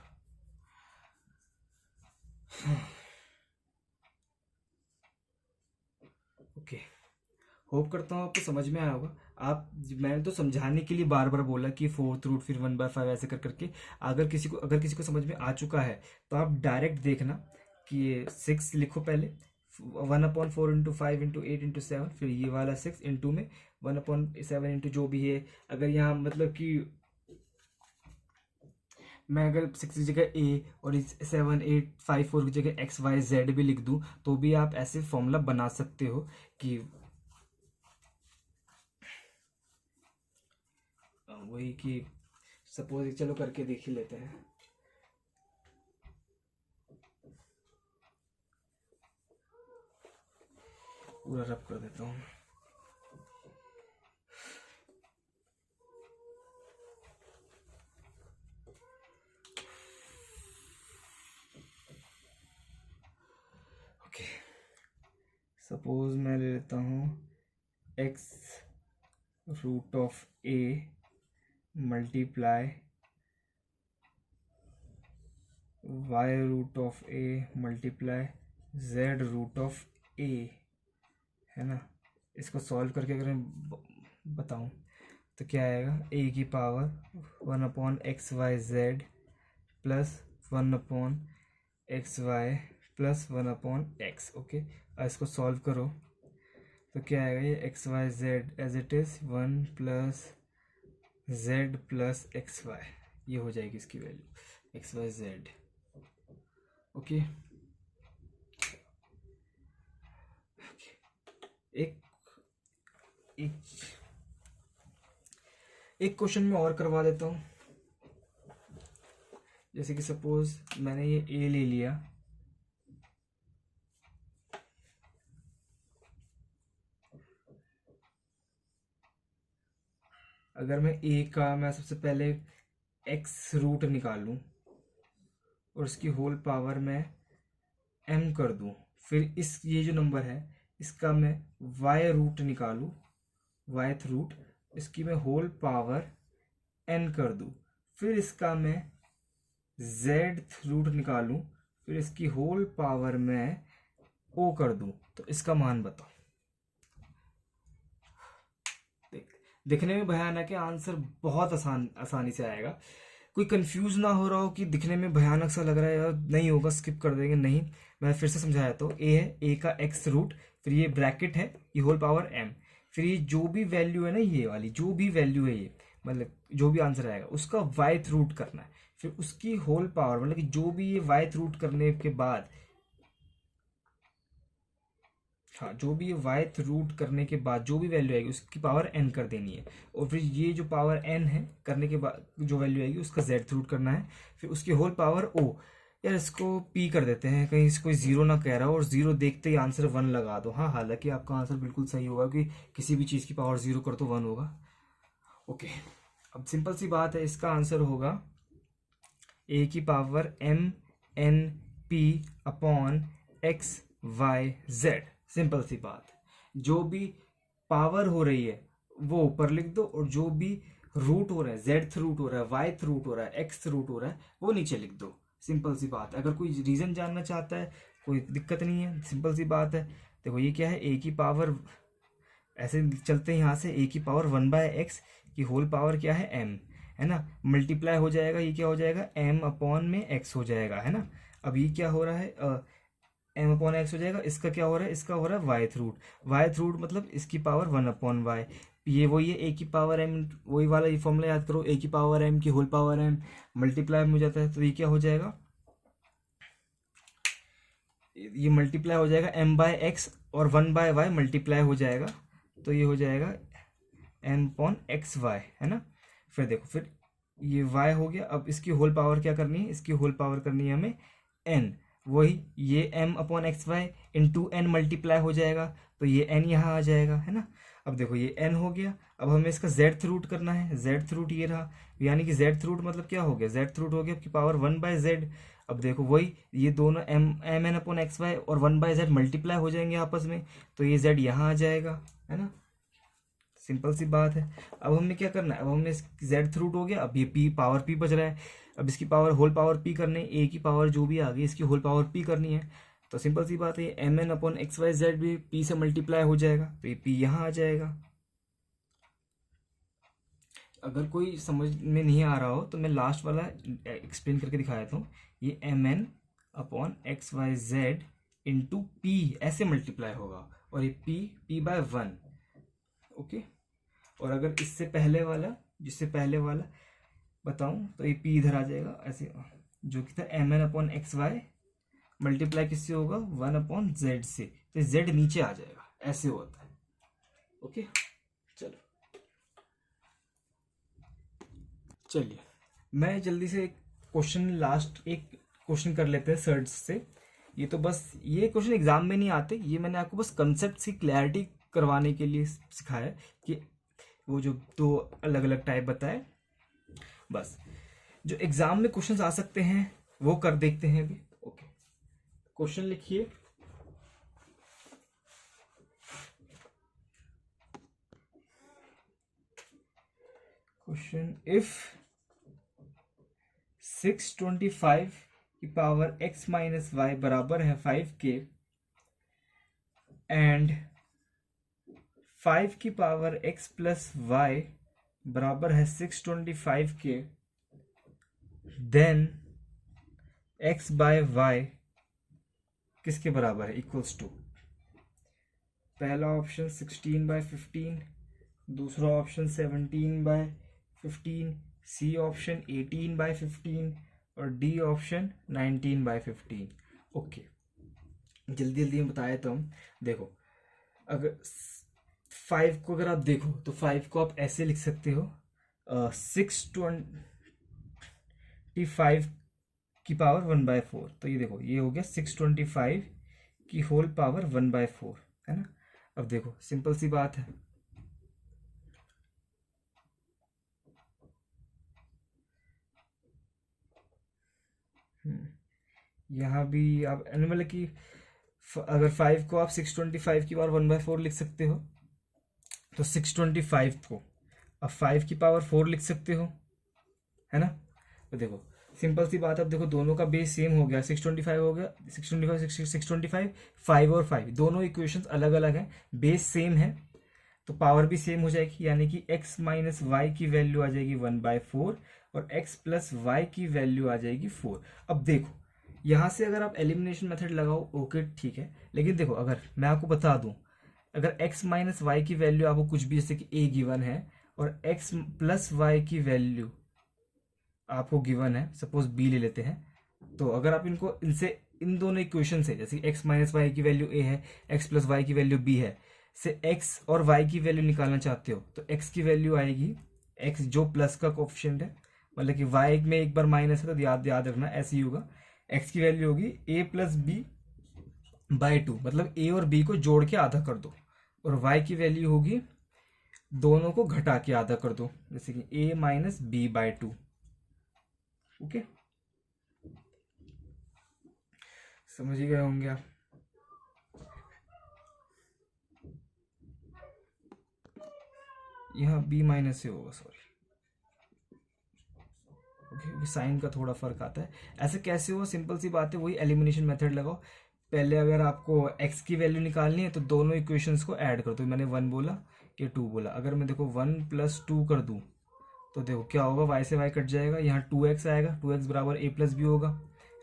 ओके, होप करता हूँ आपको समझ में आया होगा। आप, मैंने तो समझाने के लिए बार बार बोला कि 4th रूट फिर 1/5 ऐसे कर करके। अगर किसी को समझ में आ चुका है तो आप डायरेक्ट देखना कि ये 6 लिखो पहले, 1/4 इंटू 5 इंटू 8 इंटू 7, फिर ये वाला 6 इंटू में 1/7 इंटू जो भी है। अगर यहाँ मतलब कि मैं अगर 6 की जगह ए और 7 8 5 4 की जगह एक्स वाई जेड भी लिख दूँ तो भी आप ऐसे फॉर्मूला बना सकते हो कि वही कि सपोज, चलो करके देख ही लेते हैं। पूरा रब कर देता हूँ। ओके, सपोज मैं ले लेता हूँ X root of A multiply Y root of A multiply Z root of A, है ना। इसको सॉल्व करके अगर मैं बताऊं तो क्या आएगा, ए की power 1/xyz plus 1/xy plus 1/x। Okay, और इसको सॉल्व करो तो क्या आएगा, ये xyz as it is 1 plus z plus xy, ये हो जाएगी इसकी वैल्यू xyz। ओके, एक एक एक क्वेश्चन में और करवा देता हूँ। जैसे कि सपोज मैंने ये ए ले लिया, अगर मैं ए का मैं सबसे पहले एक्स रूट निकालूं और इसकी होल पावर मैं एम कर दूं, फिर इस ये जो नंबर है इसका मैं वाई रूट निकालूं, वाईथ रूट, इसकी मैं होल पावर एन कर दूं, फिर इसका मैं जेड रूट निकालूं, फिर इसकी होल पावर मैं ओ कर दूं, तो इसका मान बताओ। दिखने में भयानक है, आंसर बहुत आसानी से आएगा। कोई कंफ्यूज ना हो रहा हो कि दिखने में भयानक सा लग रहा है यार, नहीं होगा स्किप कर देंगे, नहीं, मैं फिर से समझाया तो ए है, ए का एक्स रूट, फिर ये ब्रैकेट है, ये होल पावर एम, फिर ये जो भी वैल्यू है ना, ये वाली जो भी वैल्यू है, ये मतलब जो भी आंसर आएगा उसका वाईथ रूट करना है, फिर उसकी होल पावर, मतलब कि जो भी ये वाईथ रूट करने के बाद, हाँ, जो भी ये वाईथ रूट करने के बाद जो भी वैल्यू आएगी उसकी पावर एन कर देनी है, और फिर ये जो पावर एन है करने के बाद जो वैल्यू आएगी उसका जेड रूट करना है, फिर उसकी होल पावर ओ। यार इसको पी कर देते हैं, कहीं इसको जीरो ना कह रहा हो और जीरो देखते ही आंसर वन लगा दो। हाँ, हालांकि आपका आंसर बिल्कुल सही होगा कि किसी भी चीज़ की पावर जीरो कर तो वन होगा। ओके, अब सिंपल सी बात है, इसका आंसर होगा ए की power M N P upon x Y Z. Simple सी बात, जो भी पावर हो रही है वो ऊपर लिख दो, और जो भी रूट हो रहा है, जेड रूट हो रहा है, वाई रूट हो रहा है, एक्स रूट हो रहा है, वो नीचे लिख दो। सिंपल सी बात है। अगर कोई रीजन जानना चाहता है कोई दिक्कत नहीं है, सिंपल सी बात है। देखो ये क्या है, ए की पावर, ऐसे चलते हैं यहाँ से, ए की पावर वन बाय एक्स की होल पावर क्या है, एम, है ना, मल्टीप्लाई हो जाएगा, ये क्या हो जाएगा, एम अपॉन में एक्स हो जाएगा, है ना। अब ये क्या हो रहा है, एम अपॉन एक्स हो जाएगा, इसका क्या हो रहा है, इसका हो रहा है वाई रूट, वाई रूट मतलब इसकी पावर वन अपॉन वाई, ये वही है, ए की पावर एम, वही वाला ये फॉर्मूला याद करो, ए की पावर एम की होल पावर एम मल्टीप्लाई में हो जाता है, तो ये क्या हो जाएगा, ये मल्टीप्लाई हो जाएगा एम बाय एक्स और वन बाय वाई मल्टीप्लाई हो जाएगा, तो ये हो जाएगा एम अपॉन एक्स वाई, है ना। फिर देखो, फिर ये वाई हो गया, अब इसकी होल पावर क्या करनी है, इसकी होल पावर करनी है हमें एन, वही ये m upon x y into n multiply हो जाएगा, तो ये एन यहाँ आ जाएगा, है ना। अब देखो ये एन हो गया, अब हमें इसका जेड रूट करना है, जेड रूट ये रहा, यानी कि जेड रूट मतलब क्या हो गया, जेड रूट हो गया आपकी पावर वन बाय जेड। अब देखो वही ये दोनों m m n upon x y और वन बाय जेड मल्टीप्लाई हो जाएंगे आपस में, तो ये जेड यहाँ आ जाएगा, है ना। सिंपल सी बात है। अब हमने क्या करना है, अब हमने जेड रूट हो गया, अब ये पी पावर पी बच रहा है, अब इसकी पावर होल पावर पी करनी है, ए की पावर जो भी आ गई इसकी होल पावर पी करनी है, तो सिंपल सी बात है, m n upon x Y z भी पी से मल्टीप्लाई हो जाएगा, तो ये पी यहाँ आ जाएगा। अगर कोई समझ में नहीं आ रहा हो तो मैं लास्ट वाला एक्सप्लेन करके दिखा देता हूँ, ये m n upon x Y z into p ऐसे मल्टीप्लाई होगा, और ये पी बाय वन, ओके। और अगर इससे पहले वाला, जिससे पहले वाला बताऊं, तो ये पी इधर आ जाएगा ऐसे, जो कि था m n upon x y multiply किससे होगा, वन अपॉन जेड से, तो जेड नीचे आ जाएगा, ऐसे होता है, ओके। चलो चलिए, मैं जल्दी से एक क्वेश्चन, लास्ट एक क्वेश्चन कर लेते हैं सर्च से। ये तो बस, ये क्वेश्चन एग्जाम में नहीं आते, ये मैंने आपको बस कंसेप्ट की क्लैरिटी करवाने के लिए सिखाया है कि वो जो दो अलग अलग टाइप बताए, बस जो एग्जाम में क्वेश्चंस आ सकते हैं वो कर देखते हैं अभी। ओके, क्वेश्चन लिखिए, क्वेश्चन, इफ 625 की पावर x माइनस वाई बराबर है 5k एंड 5 की पावर x प्लस वाई बराबर है 625k, then x bye Y किसके बराबर है, इक्वल्स टू, पहला ऑप्शन 16/15, दूसरा ऑप्शन 17/15, सी ऑप्शन 18/15 और डी ऑप्शन 19/15। ओके, जल्दी जल्दी में बताए तो हम देखो, अगर 5 को अगर आप देखो तो 5 को आप ऐसे लिख सकते हो, 625 की पावर 1/4, तो ये देखो ये हो गया 625 की होल पावर 1/4, है ना। अब देखो सिंपल सी बात है, यहाँ भी आप मतलब कि अगर 5 को आप 625 की पावर 1/4 लिख सकते हो, तो 625 को अब 5 की पावर 4 लिख सकते हो, है ना। तो देखो सिंपल सी बात है, अब देखो दोनों का बेस सेम हो गया, 625 हो गया, 625 5 और 5 दोनों इक्वेशंस अलग अलग हैं, बेस सेम है, तो पावर भी सेम हो जाएगी, यानी कि x माइनस वाई की वैल्यू आ जाएगी 1/4 और x प्लस वाई की वैल्यू आ जाएगी 4। अब देखो यहाँ से अगर आप एलिमिनेशन मेथड लगाओ, ओके ठीक है, लेकिन देखो अगर मैं आपको बता दूं, अगर x माइनस वाई की वैल्यू आपको कुछ भी, जैसे कि a गिवन है और x प्लस वाई की वैल्यू आपको गिवन है, सपोज b ले लेते हैं, तो अगर आप इनको इनसे इन दोनों इक्वेशन से, जैसे x माइनस वाई की वैल्यू a है, x प्लस वाई की वैल्यू b है, से x और y की वैल्यू निकालना चाहते हो, तो x की वैल्यू आएगी, x जो प्लस का कोफिशिएंट है, मतलब कि y में एक बार माइनस है तो याद याद रखना ऐसे ही होगा, x की वैल्यू होगी a प्लस बी बाई 2, मतलब a और b को जोड़ के आधा कर दो, और y की वैल्यू होगी दोनों को घटा के आधा कर दो, जैसे कि a minus b by 2। Okay, समझ ही गए होंगे आप। यहाँ b माइनस से होगा, सॉरी, ओके, साइन का थोड़ा फर्क आता है। ऐसे कैसे हो, सिंपल सी बात है, वही एलिमिनेशन मेथड लगाओ। पहले अगर आपको x की वैल्यू निकालनी है तो दोनों इक्वेशंस को ऐड कर दो, मैंने 1 बोला, ये 2 बोला, अगर मैं देखो 1 + 2 कर दूं, तो देखो क्या होगा, y से y कट जाएगा, यहाँ 2x आएगा, 2x बराबर a प्लस बी होगा,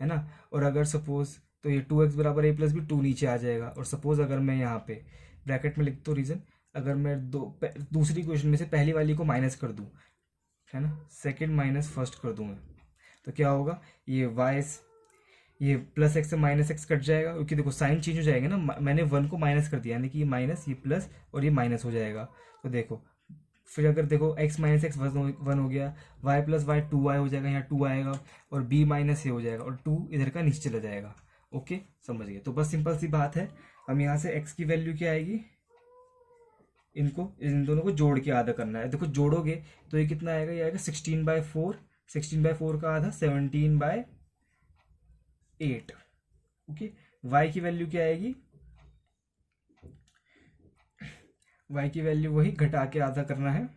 है ना। और अगर सपोज, तो ये 2x बराबर a प्लस बी, 2 नीचे आ जाएगा, और सपोज अगर मैं यहाँ पे ब्रैकेट में लिख दो रीजन, अगर मैं दूसरी इक्वेशन में से पहली वाली को माइनस कर दूं, है ना, सेकंड माइनस फर्स्ट कर दूं मैं, तो क्या होगा, ये प्लस एक्स से माइनस एक्स कट जाएगा, क्योंकि देखो साइन चेंज हो जाएगा ना, मैंने 1 को माइनस कर दिया, यानी कि ये माइनस, ये प्लस, और ये माइनस हो जाएगा। तो देखो फिर अगर देखो x माइनस एक्स 1 हो गया, y प्लस वाई 2y हो जाएगा, यहाँ 2 आएगा, और b माइनस ए हो जाएगा, और 2 इधर का नीचे चला जाएगा। ओके, समझ गए। तो बस सिंपल सी बात है, हम यहाँ से x की वैल्यू क्या आएगी, इन दोनों को जोड़ के आधा करना है। देखो जोड़ोगे तो ये कितना आएगा, ये आएगा 16/4, 16/4 का आधा 17/8। ओके, y की वैल्यू क्या आएगी, y की वैल्यू वही घटा के आधा करना है,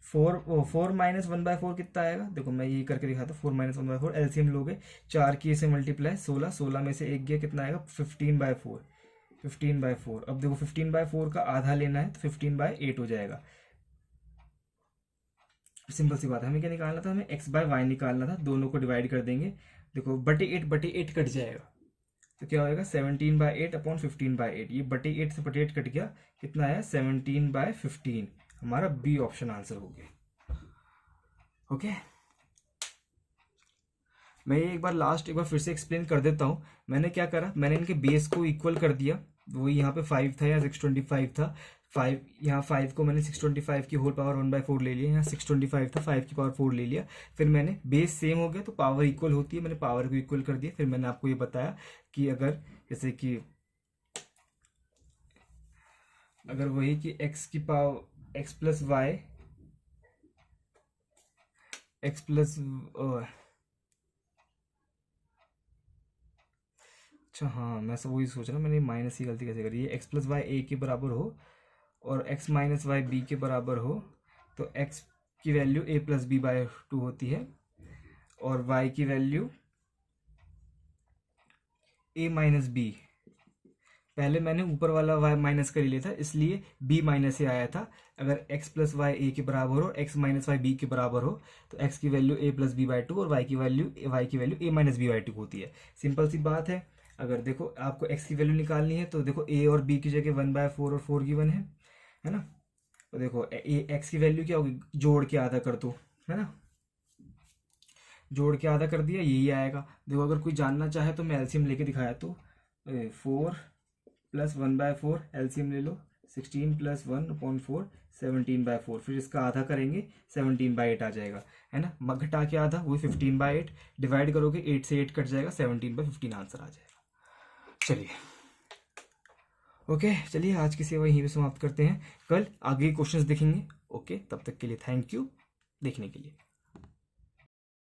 4 माइनस 1/4 कितना आएगा, देखो मैं ये करके दिखाता हूँ, 4 माइनस 1/4 एलसीएम लोगे, 4 की से मल्टीप्लाई 16, 16 में से एक गया, कितना आएगा 15/4, 15/4। अब देखो 15/4 का आधा लेना है तो 15/8 हो जाएगा। सिंपल सी बात है, हमें क्या निकालना था, हमें x/y निकालना था, दोनों को डिवाइड कर देंगे, देखो बटे 8 कट जाएगा, तो क्या होएगा 17/8 अपॉन 15/8, ये बटे 8 से बटे 8 कट गया, कितना आया 17/15, हमारा बी ऑप्शन आंसर हो गया। ओके, मैं ये एक बार फिर से एक्सप्लेन कर देता हूँ। मैंने क्या करा, मैंने इनके बेस को इक्वल कर दिया, वो यहाँ पे 5 था या 625 था, 5 यहाँ 5 को मैंने 625 की होल पावर 1/4 ले लिया, यहाँ 625 था, 5 की पावर 4 ले लिया, फिर मैंने बेस सेम हो गया तो पावर इक्वल होती है, मैंने पावर को इक्वल कर दिया। फिर मैंने आपको ये बताया कि जैसे कि अगर वही कि x की power x plus y, x plus, अच्छा हाँ, मैं सब वही सोच रहा हूँ, मैंने माइनस की गलती कैसे करी है, एक्स प्लस वाई ए के बराबर हो और x माइनस वाई बी के बराबर हो, तो x की value a plus b by 2 होती है, और y की वैल्यू a माइनस बी, पहले मैंने ऊपर वाला y माइनस कर लिया था, इसलिए b माइनस ए आया था। अगर x प्लस वाई ए के बराबर हो और x माइनस वाई बी के बराबर हो, तो x की value a plus b by 2 और y की value a minus b by 2 होती है। सिंपल सी बात है। अगर देखो आपको x की वैल्यू निकालनी है, तो देखो a और b की जगह 1/4 और 4 गिवन है ना। तो देखो x की वैल्यू क्या होगी, जोड़ के आधा कर दो, है ना, जोड़ के आधा कर दिया, यही आएगा। देखो अगर कोई जानना चाहे तो मैं एलसीएम लेके दिखाया, तो 4 + 1/4 एलसीएम ले लो, 16 प्लस 1/4 17/4, फिर इसका आधा करेंगे 17/8 आ जाएगा, है ना। घटा के आधा वही 15/8, डिवाइड करोगे 8 से 8 कट जाएगा, 17/15 आंसर आ जाएगा। चलिए ओके, चलिए आज की सेवा यहीं पे समाप्त करते हैं, कल आगे क्वेश्चंस देखेंगे। ओके, तब तक के लिए थैंक यू देखने के लिए।